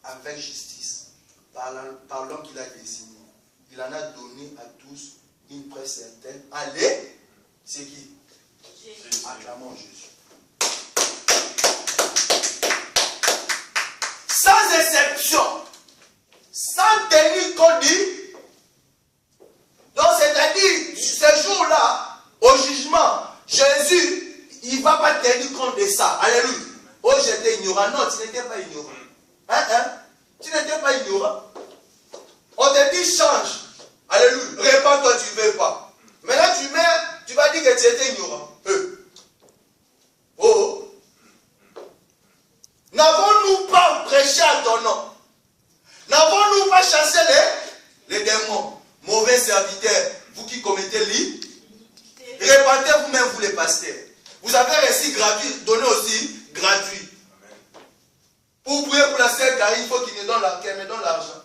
avec justice, par l'homme qu'il a désigné. Il en a donné à tous une preuve certaine. Allez, c'est qui? Jésus. Acclamons Jésus. Sans exception, sans tenir compte du. Donc, c'est-à-dire, ce jour-là, au jugement, Jésus, il ne va pas tenir compte de ça. Alléluia. Oh, j'étais ignorant. Non, tu n'étais pas ignorant. Tu n'étais pas ignorant. On te dit change. Alléluia. Répands-toi, tu ne veux pas. Maintenant, tu meurs, tu vas dire que tu étais ignorant. Oh. N'avons-nous pas prêché à ton nom? N'avons-nous pas chassé les démons? Mauvais serviteurs, vous qui commettez répandez vous-même, vous les pasteurs. Vous avez reçu gratuit, donné aussi gratuit. Pour prier pour la sœur car il faut qu'il me donne l'argent.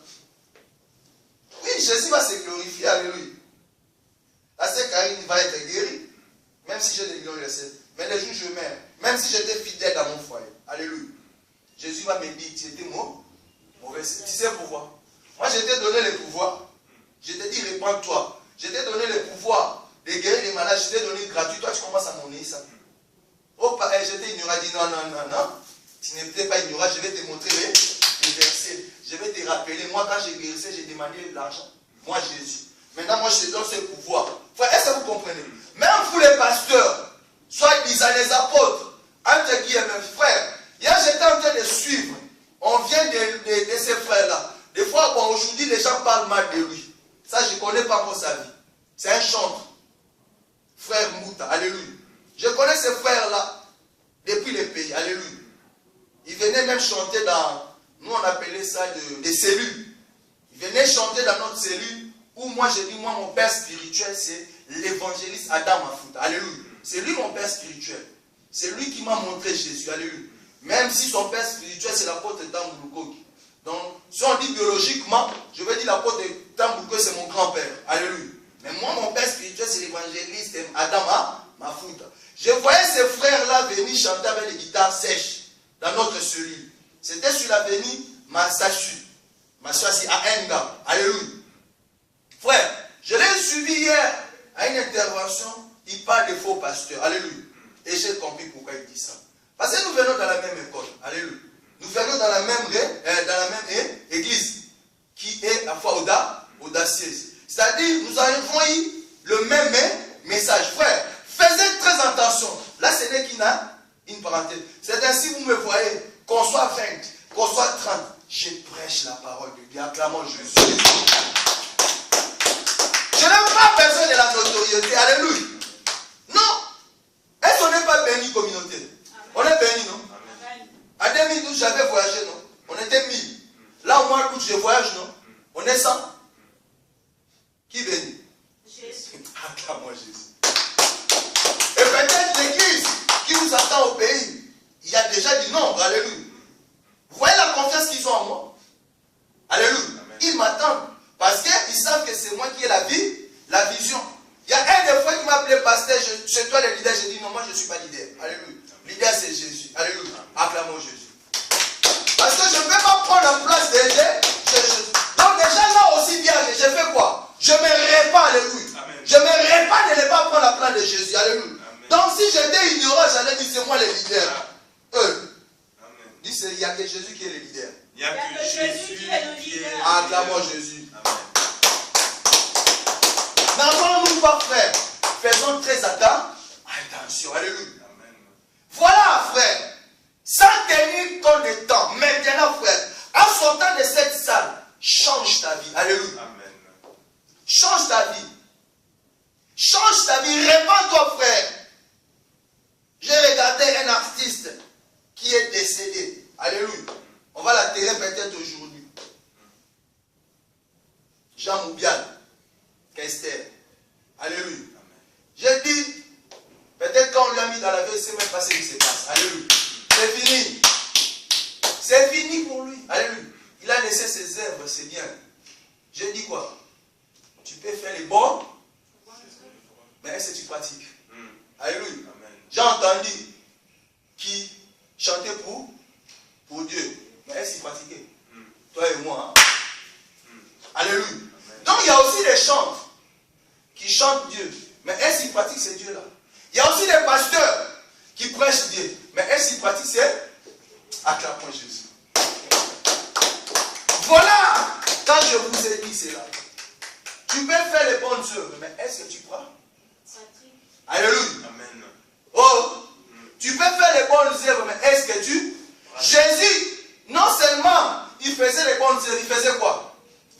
Oui, Jésus va se glorifier, alléluia. La sœur Karine va être guérie, même si j'ai des millions de sœurs. Mais les jours je meurs, même si j'étais fidèle dans mon foyer, alléluia. Jésus va me dire, tu étais mauvais. Tu sais pourquoi? Moi, je t'ai donné le pouvoir. Je t'ai dit, répands-toi. Je t'ai donné le pouvoir de guérir les malades. Je t'ai donné gratuit. Toi, tu commences à monnayer ça. Oh, j'étais ignorant. Il dit, non. Tu n'étais pas ignorant. Je vais te montrer les versets. Je vais te rappeler. Moi, quand j'ai guérissé, j'ai demandé l'argent. Moi, Jésus. Maintenant, moi, je te donne ce pouvoir. Frère, est-ce que vous comprenez? Même vous, les pasteurs, soit disant les apôtres, entre guillemets, frère, hier, j'étais en train de suivre on vient de ces frères-là. Des fois, bon, aujourd'hui, les gens parlent mal de lui. Ça, je ne connais pas pour sa vie. C'est un chantre. Frère Mouta, alléluia. Je connais ces frères-là depuis les pays, alléluia. Ils venaient même chanter dans, nous on appelait ça des cellules. Ils venaient chanter dans notre cellule, où moi j'ai dit, moi mon père spirituel, c'est l'évangéliste Adam Afouta, alléluia. C'est lui mon père spirituel. C'est lui qui m'a montré Jésus, alléluia. Même si son père spirituel, c'est l'apôtre Tamboulouko. Donc, si on dit biologiquement, je vais dire l'apôtre Tamboulouko, c'est mon grand-père, alléluia. Mais moi, mon père spirituel, c'est l'évangéliste Adam Afouta. Je voyais ces frères-là venir chanter avec les guitares sèches dans notre cellule. C'était sur l'avenue Massachu. Massachu à Enga. Alléluia. Frère, je l'ai suivi hier à une intervention. Il parle de faux pasteurs. Alléluia. Et j'ai compris pourquoi il dit ça. Parce que nous venons dans la même école. Alléluia. Nous venons dans la même église qui est la foi audacieuse. C'est-à-dire, nous avons eu le même message. Frère, faites très attention. Là, ce n'est qu'une parenthèse. C'est ainsi que vous me voyez, qu'on soit 20, qu'on soit 30, je prêche la parole de Dieu. Acclamons Jésus. Je n'ai pas besoin de la notoriété. Alléluia. Non. Est-ce qu'on n'est pas béni, communauté? Amen. On est béni, non? Amen. À 2012, j'avais voyagé, non? On était 1000. Là, au mois d'août, je voyage, non? On est 100. Qui bénit? Jésus. Acclamons Jésus. Et peut-être l'église qui vous attend au pays, il y a déjà du nombre. Alléluia. Vous voyez la confiance qu'ils ont en moi? Alléluia. Ils m'attendent. Parce qu'ils savent que c'est moi qui ai la vie, la vision. Il y a un des fois qui m'a appelé pasteur, chez toi le leader, j'ai dit non, moi je ne suis pas leader. Alléluia. Leader c'est Jésus. Alléluia. Acclamons Jésus. Parce que je ne vais pas prendre la place de Jésus. Donc déjà là aussi bien, je fais quoi? Je me répands. Alléluia. Je me répands de ne pas prendre la place de Jésus. Alléluia. Donc si j'étais ignorant, j'allais dire c'est moi le leader. Dis il n'y a que Jésus qui est le leader. Il n'y a que Jésus qui est le leader. Acclamons Jésus. N'avons-nous pas, frère? Faisons très attention. Alléluia. Voilà, frère. Sans tenir compte de temps. Maintenant, frère, en sortant de cette salle, change ta vie. Alléluia. Amen. Change ta vie. Change ta vie. Répands-toi, frère. J'ai regardé un artiste qui est décédé. Alléluia. On va l'atterrir peut-être aujourd'hui. Jean Moubial. Kester. Alléluia. J'ai dit, peut-être quand on lui a mis dans la vie, il ne s'est même pas ce qui se passe. Alléluia. C'est fini. C'est fini pour lui. Alléluia. Il a laissé ses œuvres, c'est bien. J'ai dit quoi? Tu peux faire les bons, mais est-ce que tu pratiques? Alléluia. J'ai entendu qui chantait pour Dieu. Mais est-ce qu'il pratiquait? Toi et moi. Hein? Alléluia. Donc il y a aussi des chants qui chantent Dieu. Mais est-ce qu'ils pratiquent ces dieux-là? Il y a aussi des pasteurs qui prêchent Dieu. Mais est-ce qu'ils pratiquent ces? Acclamons Jésus. Voilà quand je vous ai dit cela. Tu peux faire les bonnes œuvres, mais est-ce que tu crois? Alléluia. Amen. Oh, tu peux faire les bonnes œuvres, mais est-ce que tu? Jésus, non seulement il faisait les bonnes œuvres, il faisait quoi?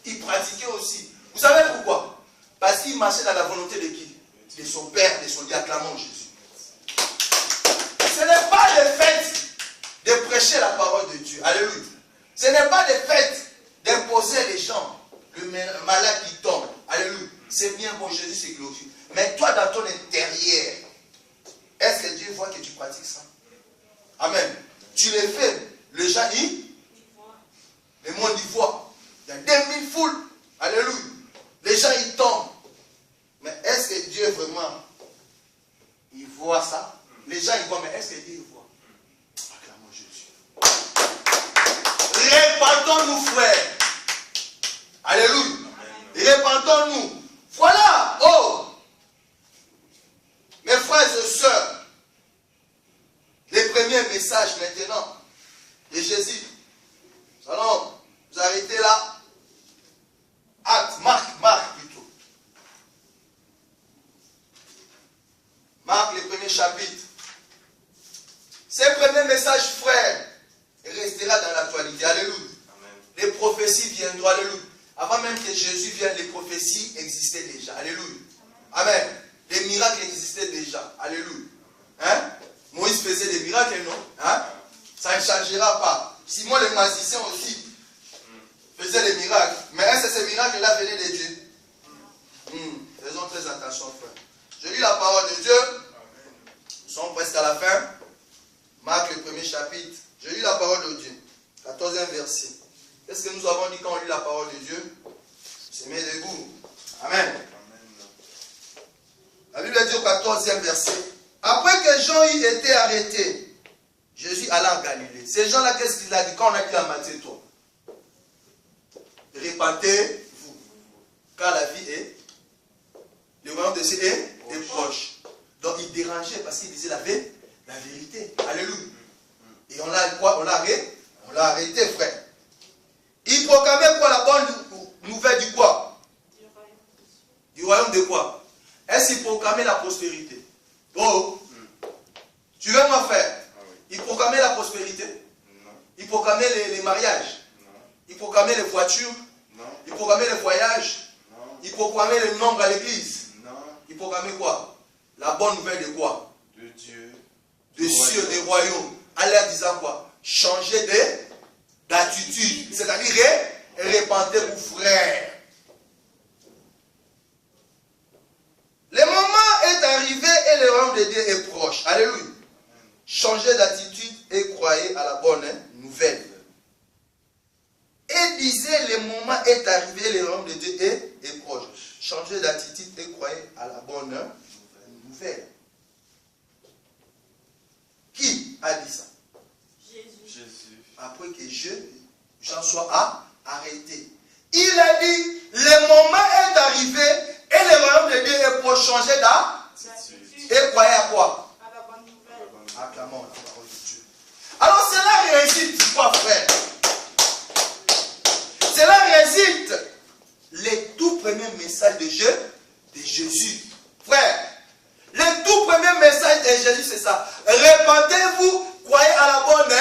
Il pratiquait aussi. Vous savez pourquoi? Parce qu'il marchait dans la volonté de qui? De son Père, de son Dieu. Acclamons Jésus. Ce n'est pas le fait de prêcher la parole de Dieu. Alléluia. Ce n'est pas le fait d'imposer les gens, le malade qui tombe. Alléluia. C'est bien pour Jésus, c'est glorifié. Mais toi, dans ton intérieur, est-ce que Dieu voit que tu pratiques ça? Amen. Tu les fais. Les gens, le monde y voit. Il y a 2000 foules. Alléluia. Les gens, ils tombent. Mais est-ce que Dieu vraiment, il voit ça? Les gens, ils voient, mais est-ce que Dieu voit? Acclamons Jésus. Répandons-nous, frères. Alléluia. Répandons-nous. Voilà. Oh. Mes frères et sœurs, les premiers messages maintenant de Jésus. Nous allons nous arrêter là. Acte, Marc plutôt. Marc, le premier chapitre. Ces premiers messages, frères, restera dans l'actualité. prophéties viendront. Alléluia. Avant même que Jésus vienne, les prophéties existaient déjà. Alléluia. Amen. Les miracles existaient déjà. Alléluia. Hein? Moïse faisait des miracles, non? Hein? Ça ne changera pas. Simon le magicien aussi faisait des miracles. Mais est-ce que ces miracles-là venaient de Dieu? Faisons très attention, frère. Je lis la parole de Dieu. Nous sommes presque à la fin. Marc le premier chapitre. Je lis la parole de Dieu. 14e verset. Qu'est-ce que nous avons dit quand on lit la parole de Dieu? C'est mis debout. Amen. La Bible dit au 14e verset. Après que Jean y était arrêté, Jésus alla en Galilée. Ces gens-là, qu'est-ce qu'il a dit quand on a dit à Matthieu 3? Répentez-vous, car la vie est, le royaume de Dieu est proche. Donc il dérangeait parce qu'il disait la vérité. Alléluia. Et on l'a quoi? On l'a arrêté, frère. Il proclamait quoi? La bonne nouvelle du quoi? Du royaume de quoi? Est-ce qu'il proclamait la prospérité? Oh, tu veux moi faire? Il proclamait la prospérité? Non. Il proclamait les mariages? Non. Il proclamait les voitures? Non. Il proclamait les voyages? Non. Il proclamait le nombre à l'église? Non. Il proclamait quoi? La bonne nouvelle de quoi? De Dieu. De cieux, des royaumes. En leur disant quoi? Changer d'attitude. C'est-à-dire répentez-vous, frère. Le moment est arrivé et le royaume de Dieu est proche. Alléluia. Changez d'attitude et croyez à la bonne nouvelle. Et disait, le moment est arrivé, le royaume de Dieu est proche. Changez d'attitude et croyez à la bonne nouvelle. Qui a dit ça? Jésus. Après que Jean soit arrêté. Il a dit, le moment est arrivé et le royaume de Dieu est proche. Changer d'attitude. Et croyez à quoi? Acclamons la parole de Dieu. Alors cela résulte quoi, frère? Cela résulte les tout premiers messages de Jésus. Frère, le tout premier message de Jésus, c'est ça. Répentez-vous, croyez à la bonne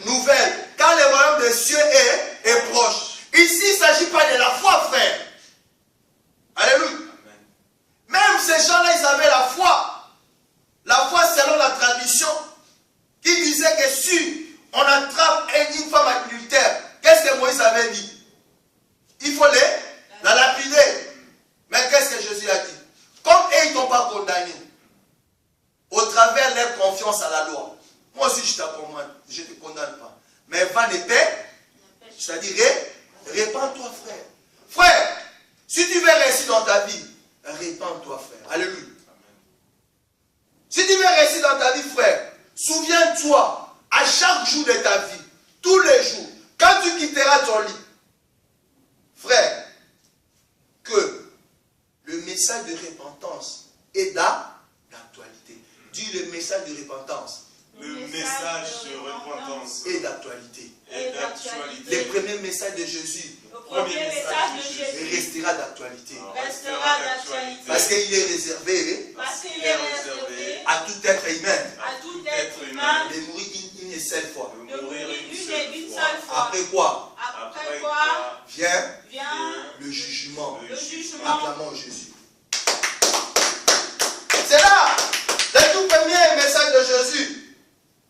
nouvelle, car le royaume des cieux est proche. Ici, il ne s'agit pas de la foi, frère. Alléluia. Même ces gens-là, ils avaient la foi. La foi selon la tradition qui disait que si on attrape une femme adultère, qu'est-ce que Moïse avait dit? Il faut la lapider. Mais qu'est-ce que Jésus a dit? Comme eux, ils ne t'ont pas condamné, au travers de leur confiance à la loi. Moi aussi, je ne te condamne pas. Mais va ne paix, c'est-à-dire, répands-toi, frère. Frère, si tu veux réussir dans ta vie, répands-toi, frère. Alléluia. Si tu veux réussir dans ta vie, frère, souviens-toi, à chaque jour de ta vie, tous les jours, quand tu quitteras ton lit, frère, que le message de repentance est d'actualité. Dis le message de repentance. Le message de repentance est d'actualité. Le premier message de Jésus. Le premier message de Jésus restera d'actualité. Parce qu'il est réservé. À tout être humain. De mourir une seule fois. Après quoi? Vient le jugement. Acclamons Jésus. C'est là le tout premier message de Jésus.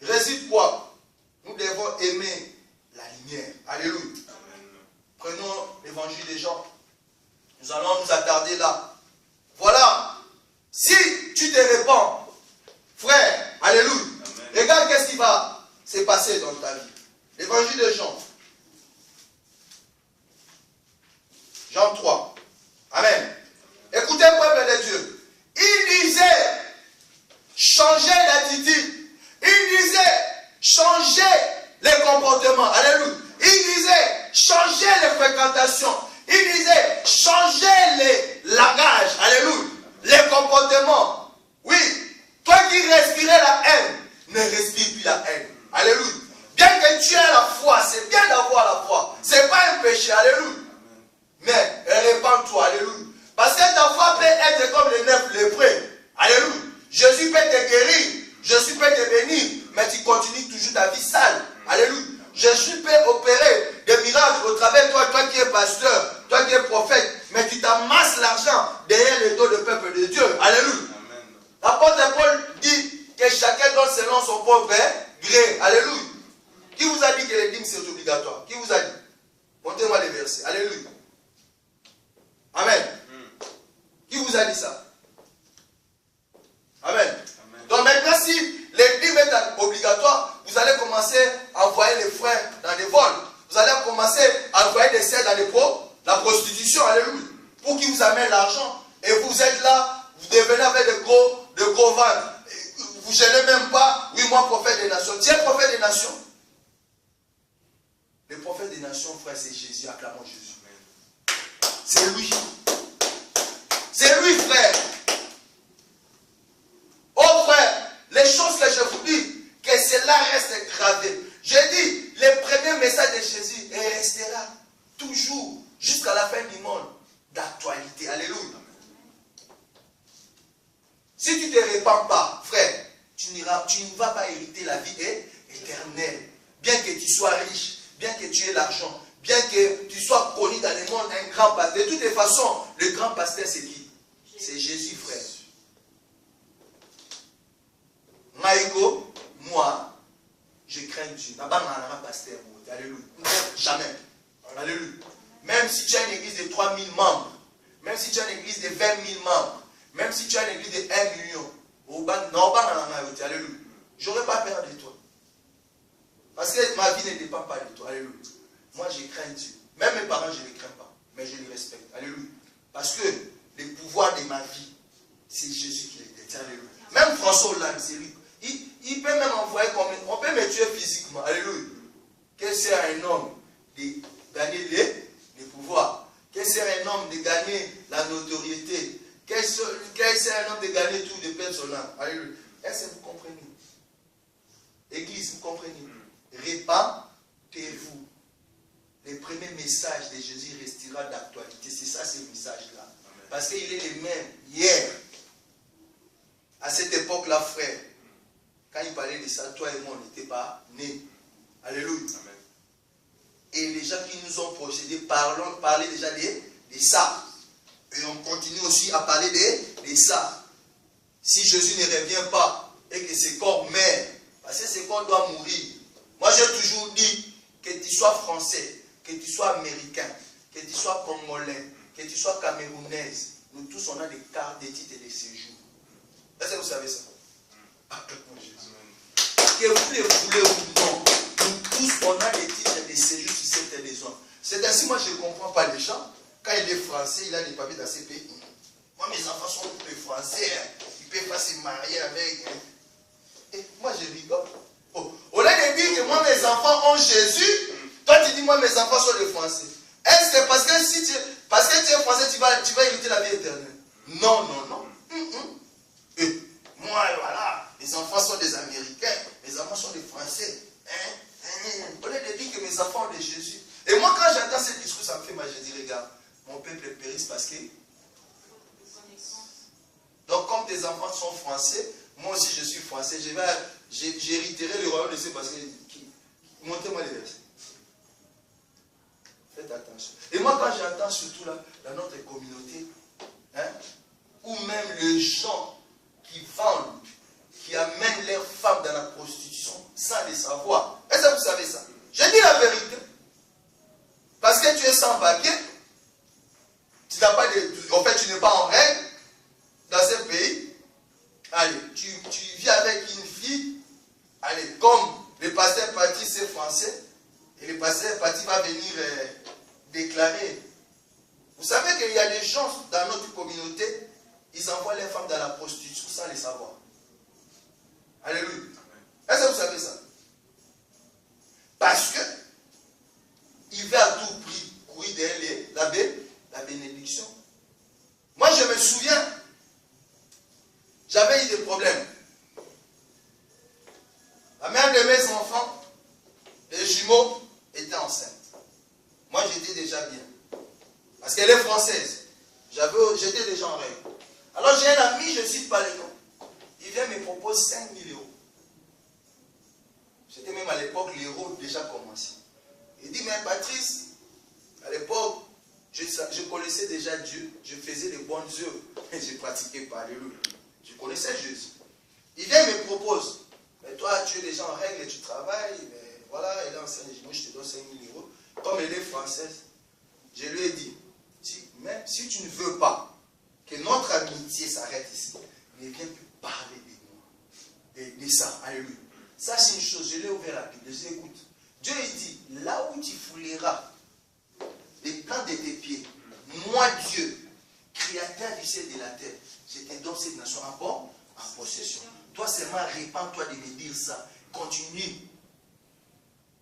Résulte quoi? Nous devons aimer la lumière. Alléluia. Prenons l'évangile des Jean. Nous allons nous attarder là. Voilà. Si tu te répands, frère, alléluia. Amen. Regarde qu'est-ce qui va se passer dans ta vie. L'évangile de Jean. Jean 3. Amen. Écoutez, peuple de Dieu. Il disait, changez d'attitude. Il disait, changez les comportements. Alléluia. Il disait, changez les fréquentations. Il disait, changez les langages. Alléluia. Les comportements. Oui. Toi qui respirais la haine, ne respire plus la haine. Alléluia. Bien que tu aies la foi, c'est bien d'avoir la foi. Ce n'est pas un péché. Alléluia. Mais répands-toi. Alléluia. Parce que ta foi peut être comme les 9 lépreux. Alléluia. Jésus peut te guérir. Jésus peut te bénir. Mais tu continues toujours ta vie sale. Alléluia. Jésus peut opérer des miracles au travers de toi, toi qui es pasteur, toi qui es prophète, mais tu t'amasses l'argent derrière le dos du peuple de Dieu. Alléluia. L'apôtre Paul dit que chacun donne selon son propre gré. Alléluia. Qui vous a dit que les dîmes c'est obligatoire? Qui vous a dit? Montez-moi les versets. Alléluia. Amen. Qui vous a dit ça? Amen. Donc maintenant, si les dîmes est obligatoire, vous allez commencer à envoyer les frères dans les vols. Vous allez commencer à envoyer des sœurs dans les la prostitution. Alléluia. Pour qu'ils vous amènent l'argent. Et vous êtes là, vous devenez avec de gros ventres. Vous ne gênez même pas. Oui, moi, prophète des nations. Tu es prophète des nations. Le prophète des nations, frère, c'est Jésus. Acclamons Jésus. C'est lui. C'est lui, frère. Oh, frère, les choses que je vous dis, que cela reste gravé. J'ai dit, le premier message de Jésus restera toujours, jusqu'à la fin du monde, d'actualité. Alléluia. Si tu ne te répands pas, frère, tu ne vas pas hériter la vie éternelle. Bien que tu sois riche, bien que tu aies l'argent, bien que tu sois connu dans le monde, un grand pasteur. De toutes les façons, le grand pasteur, c'est qui? C'est Jésus, frère. Maïko, moi, je crains Dieu. Pasteur, alléluia. Jamais. Alléluia. Même si tu as une église de 3000 membres, même si tu as une église de 20 000 membres, même si tu as une église de 1 million, alléluia. Je n'aurai pas peur de toi. Parce que ma vie ne dépend pas de toi. Alléluia. Moi, je crains Dieu. Même mes parents, je ne les crains pas. Mais je les respecte. Alléluia. Parce que le pouvoir de ma vie, c'est Jésus qui les détient. Alléluia. Même François Hollande, c'est lui. Il peut même envoyer comme... On peut me tuer physiquement. Alléluia. Que c'est un homme de gagner les pouvoirs. Que c'est un homme de gagner la notoriété. Que c'est un homme de gagner tout de personnel. Alléluia. Est-ce que vous comprenez? Église, vous comprenez? Répandez-vous. Le premier message de Jésus restera d'actualité. C'est ça, ce message-là. Parce qu'il est le même hier. À cette époque-là, frère, quand il parlait de ça, toi et moi, on n'était pas nés. Alléluia. Amen. Et les gens qui nous ont procédé parlaient déjà de ça. Et on continue aussi à parler de ça. Si Jésus ne revient pas et que ce corps meurt, parce que ce corps doit mourir. Moi, j'ai toujours dit que tu sois français, que tu sois américain, que tu sois congolais, que tu sois camerounaise. Nous tous, on a des cartes, des titres et des séjours. Est-ce que vous savez ça? Que vous les voulez ou non, nous tous, on a des titres et des séjours sur cette terre des hommes. C'est ainsi, moi, je ne comprends pas les gens. Quand il est français, il a des papiers dans ses pays. Moi, mes enfants sont tous les français. Hein. Ils ne peuvent pas se marier avec. Hein. Et moi, je rigole. Oh. Au lieu de dire que moi, mes enfants ont Jésus, toi, tu dis, moi, mes enfants sont les français. Est-ce que parce que tu es français, tu vas éviter la vie éternelle? Non, non, non. Et moi, voilà, mes enfants sont des Américains, mes enfants sont des Français. Au lieu de dire que mes enfants ont de Jésus. Et moi, quand j'entends ce discours, ça me fait mal. Je dis, regarde, mon peuple périsse parce que... Donc, comme tes enfants sont français, moi aussi je suis français, j'hériterai le royaume de Dieu parce que... Montez-moi les versets. Faites attention. Et moi, quand j'entends surtout là, dans notre communauté, hein, ou même les gens qui vendent, qui amènent leurs femmes dans la prostitution sans les savoir. Est-ce que vous savez ça? Je dis la vérité. Parce que tu es sans papier, tu n'as pas en fait, tu n'es pas en règle dans ce pays. Allez, tu vis avec une fille. Allez, comme le pasteur Paty, c'est français, et le pasteur Paty va venir déclarer. Vous savez qu'il y a des gens dans notre communauté, ils envoient les femmes dans la prostitution sans les savoir. Alléluia. Est-ce que vous savez ça? Parce que il veut à tout prix courir derrière la bénédiction. Moi, je me souviens, j'avais eu des problèmes. La mère de mes enfants, les jumeaux, était enceinte. Moi, j'étais déjà bien. Parce qu'elle est française. J'étais déjà en règle. Alors, j'ai un ami, je ne cite pas le nom. Il vient me propose 5 000 euros. Je J'étais même à l'époque, l'héros déjà commencé. Il dit, mais Patrice, à l'époque, je connaissais déjà Dieu, je faisais les bonnes œuvres, mais je ne pratiquais pas, alléluia. Je connaissais Jésus. Il vient et me propose, mais toi, tu es déjà en règle, tu travailles, mais voilà, il est enseigne, moi je te donne 5 000 euros. Comme elle est française, je lui ai dit, même si tu ne veux pas que notre amitié s'arrête ici, ne viens plus parler de moi, de ça, alléluia. Ça c'est une chose, je l'ai ouvert la Bible, je dis, écoute, Dieu il dit, là où tu fouleras les plantes de tes pieds, moi Dieu, créateur du ciel et de la terre, je te donne cette nation en possession. Toi seulement répands-toi de me dire ça. Continue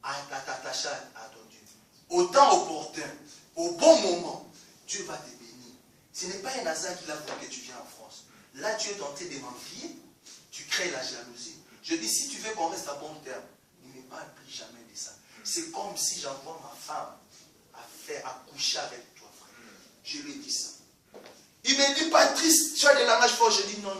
à t'attacher à ton Dieu. Au temps opportun, au bon moment, Dieu va te bénir. Ce n'est pas un hasard qu'il a voulu que tu viennes en France. Là, Dieu est en train de m'envier. Tu crées la jalousie. Je dis, si tu veux qu'on reste à bon terme, ne me parle plus jamais de ça. C'est comme si j'envoie ma femme à coucher avec toi, frère. Je lui ai dit ça. Il me dit, Patrice, tu as des langages forts. Je dis, non.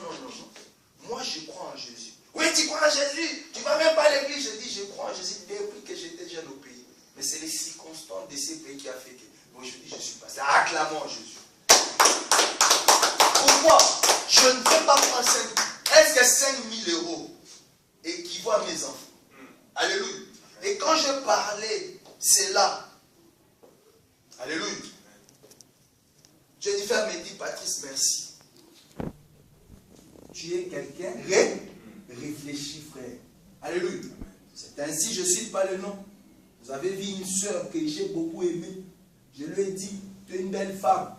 Moi, je crois en Jésus. Oui, tu crois en Jésus. Tu ne vas même pas à l'église. Je dis, je crois en Jésus depuis que j'étais jeune au pays. Mais c'est les circonstances de ces pays qui a fait que, aujourd'hui, je suis passé. Acclamons Jésus. Pourquoi? Je ne veux pas prendre 5 000. Est-ce que 5 000 euros équivaut à mes enfants? Alléluia. Et quand je parlais, c'est là. Alléluia. Jennifer me dit, Patrice, merci. Tu es quelqu'un réfléchi, frère. Alléluia. C'est ainsi, je ne cite pas le nom. Vous avez vu une soeur que j'ai beaucoup aimée. Je lui ai dit, tu es une belle femme.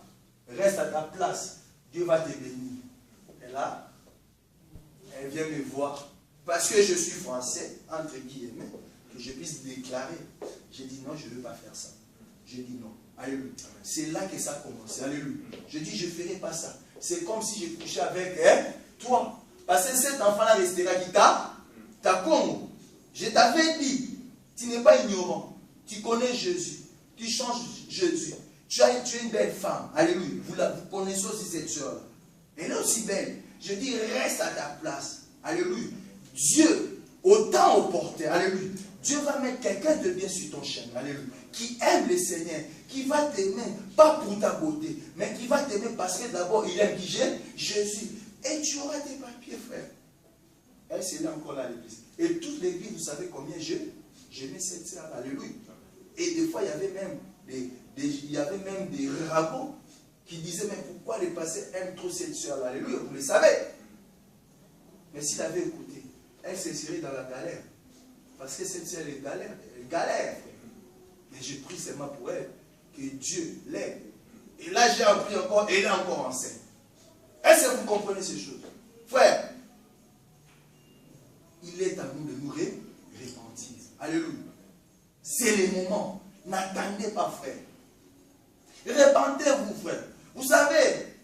Reste à ta place. Dieu va te bénir. Et là, elle vient me voir. Parce que je suis français, entre guillemets, que je puisse déclarer. J'ai dit non, je ne veux pas faire ça. J'ai dit non. Alléluia. C'est là que ça a commencé. Alléluia. Je dis, je ne ferai pas ça. C'est comme si je couchais avec toi. Parce que cet enfant-là restera qui t'a Congo. Je t'avais dit, tu n'es pas ignorant. Tu connais Jésus. Tu changes Jésus. Tu es une belle femme. Alléluia. Vous connaissez aussi cette soeur. Elle est aussi belle. Je dis, reste à ta place. Alléluia. Dieu, au temps opportun. Alléluia. Dieu va mettre quelqu'un de bien sur ton chemin. Alléluia. Qui aime le Seigneur. Qui va t'aimer, pas pour ta beauté, mais qui va t'aimer parce que d'abord il aime qui Jésus. Et tu auras tes papiers, frère. Elle, c'est là encore là à l'église. Et toute l'église, vous savez combien j'aimais cette sœur. Alléluia. Et des fois, il y avait même des rabbins qui disaient, mais pourquoi les passés aiment trop cette sœur? Alléluia. Vous le savez. Mais s'il avait écouté, elle s'insérait dans la galère. Parce que cette sœur, elle galère. Mais je prie seulement pour elle. Que Dieu l'aide. Et là, j'ai appris encore, et elle est encore enceinte. Est-ce que vous comprenez ces choses? Frère, il est à nous de nous repentir. Alléluia. C'est le moment. N'attendez pas, frère. Repentez-vous, frère. Vous savez,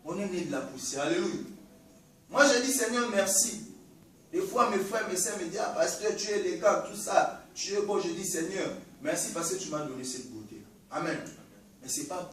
on est né de la poussière. Alléluia. Moi, je dis, Seigneur, merci. Des fois, mes frères, mes soeurs me disent, ah, pasteur, tu es élégant, tout ça. Tu es beau. Je dis, Seigneur, merci parce que tu m'as donné cette beauté. Amen. Mais ce n'est pas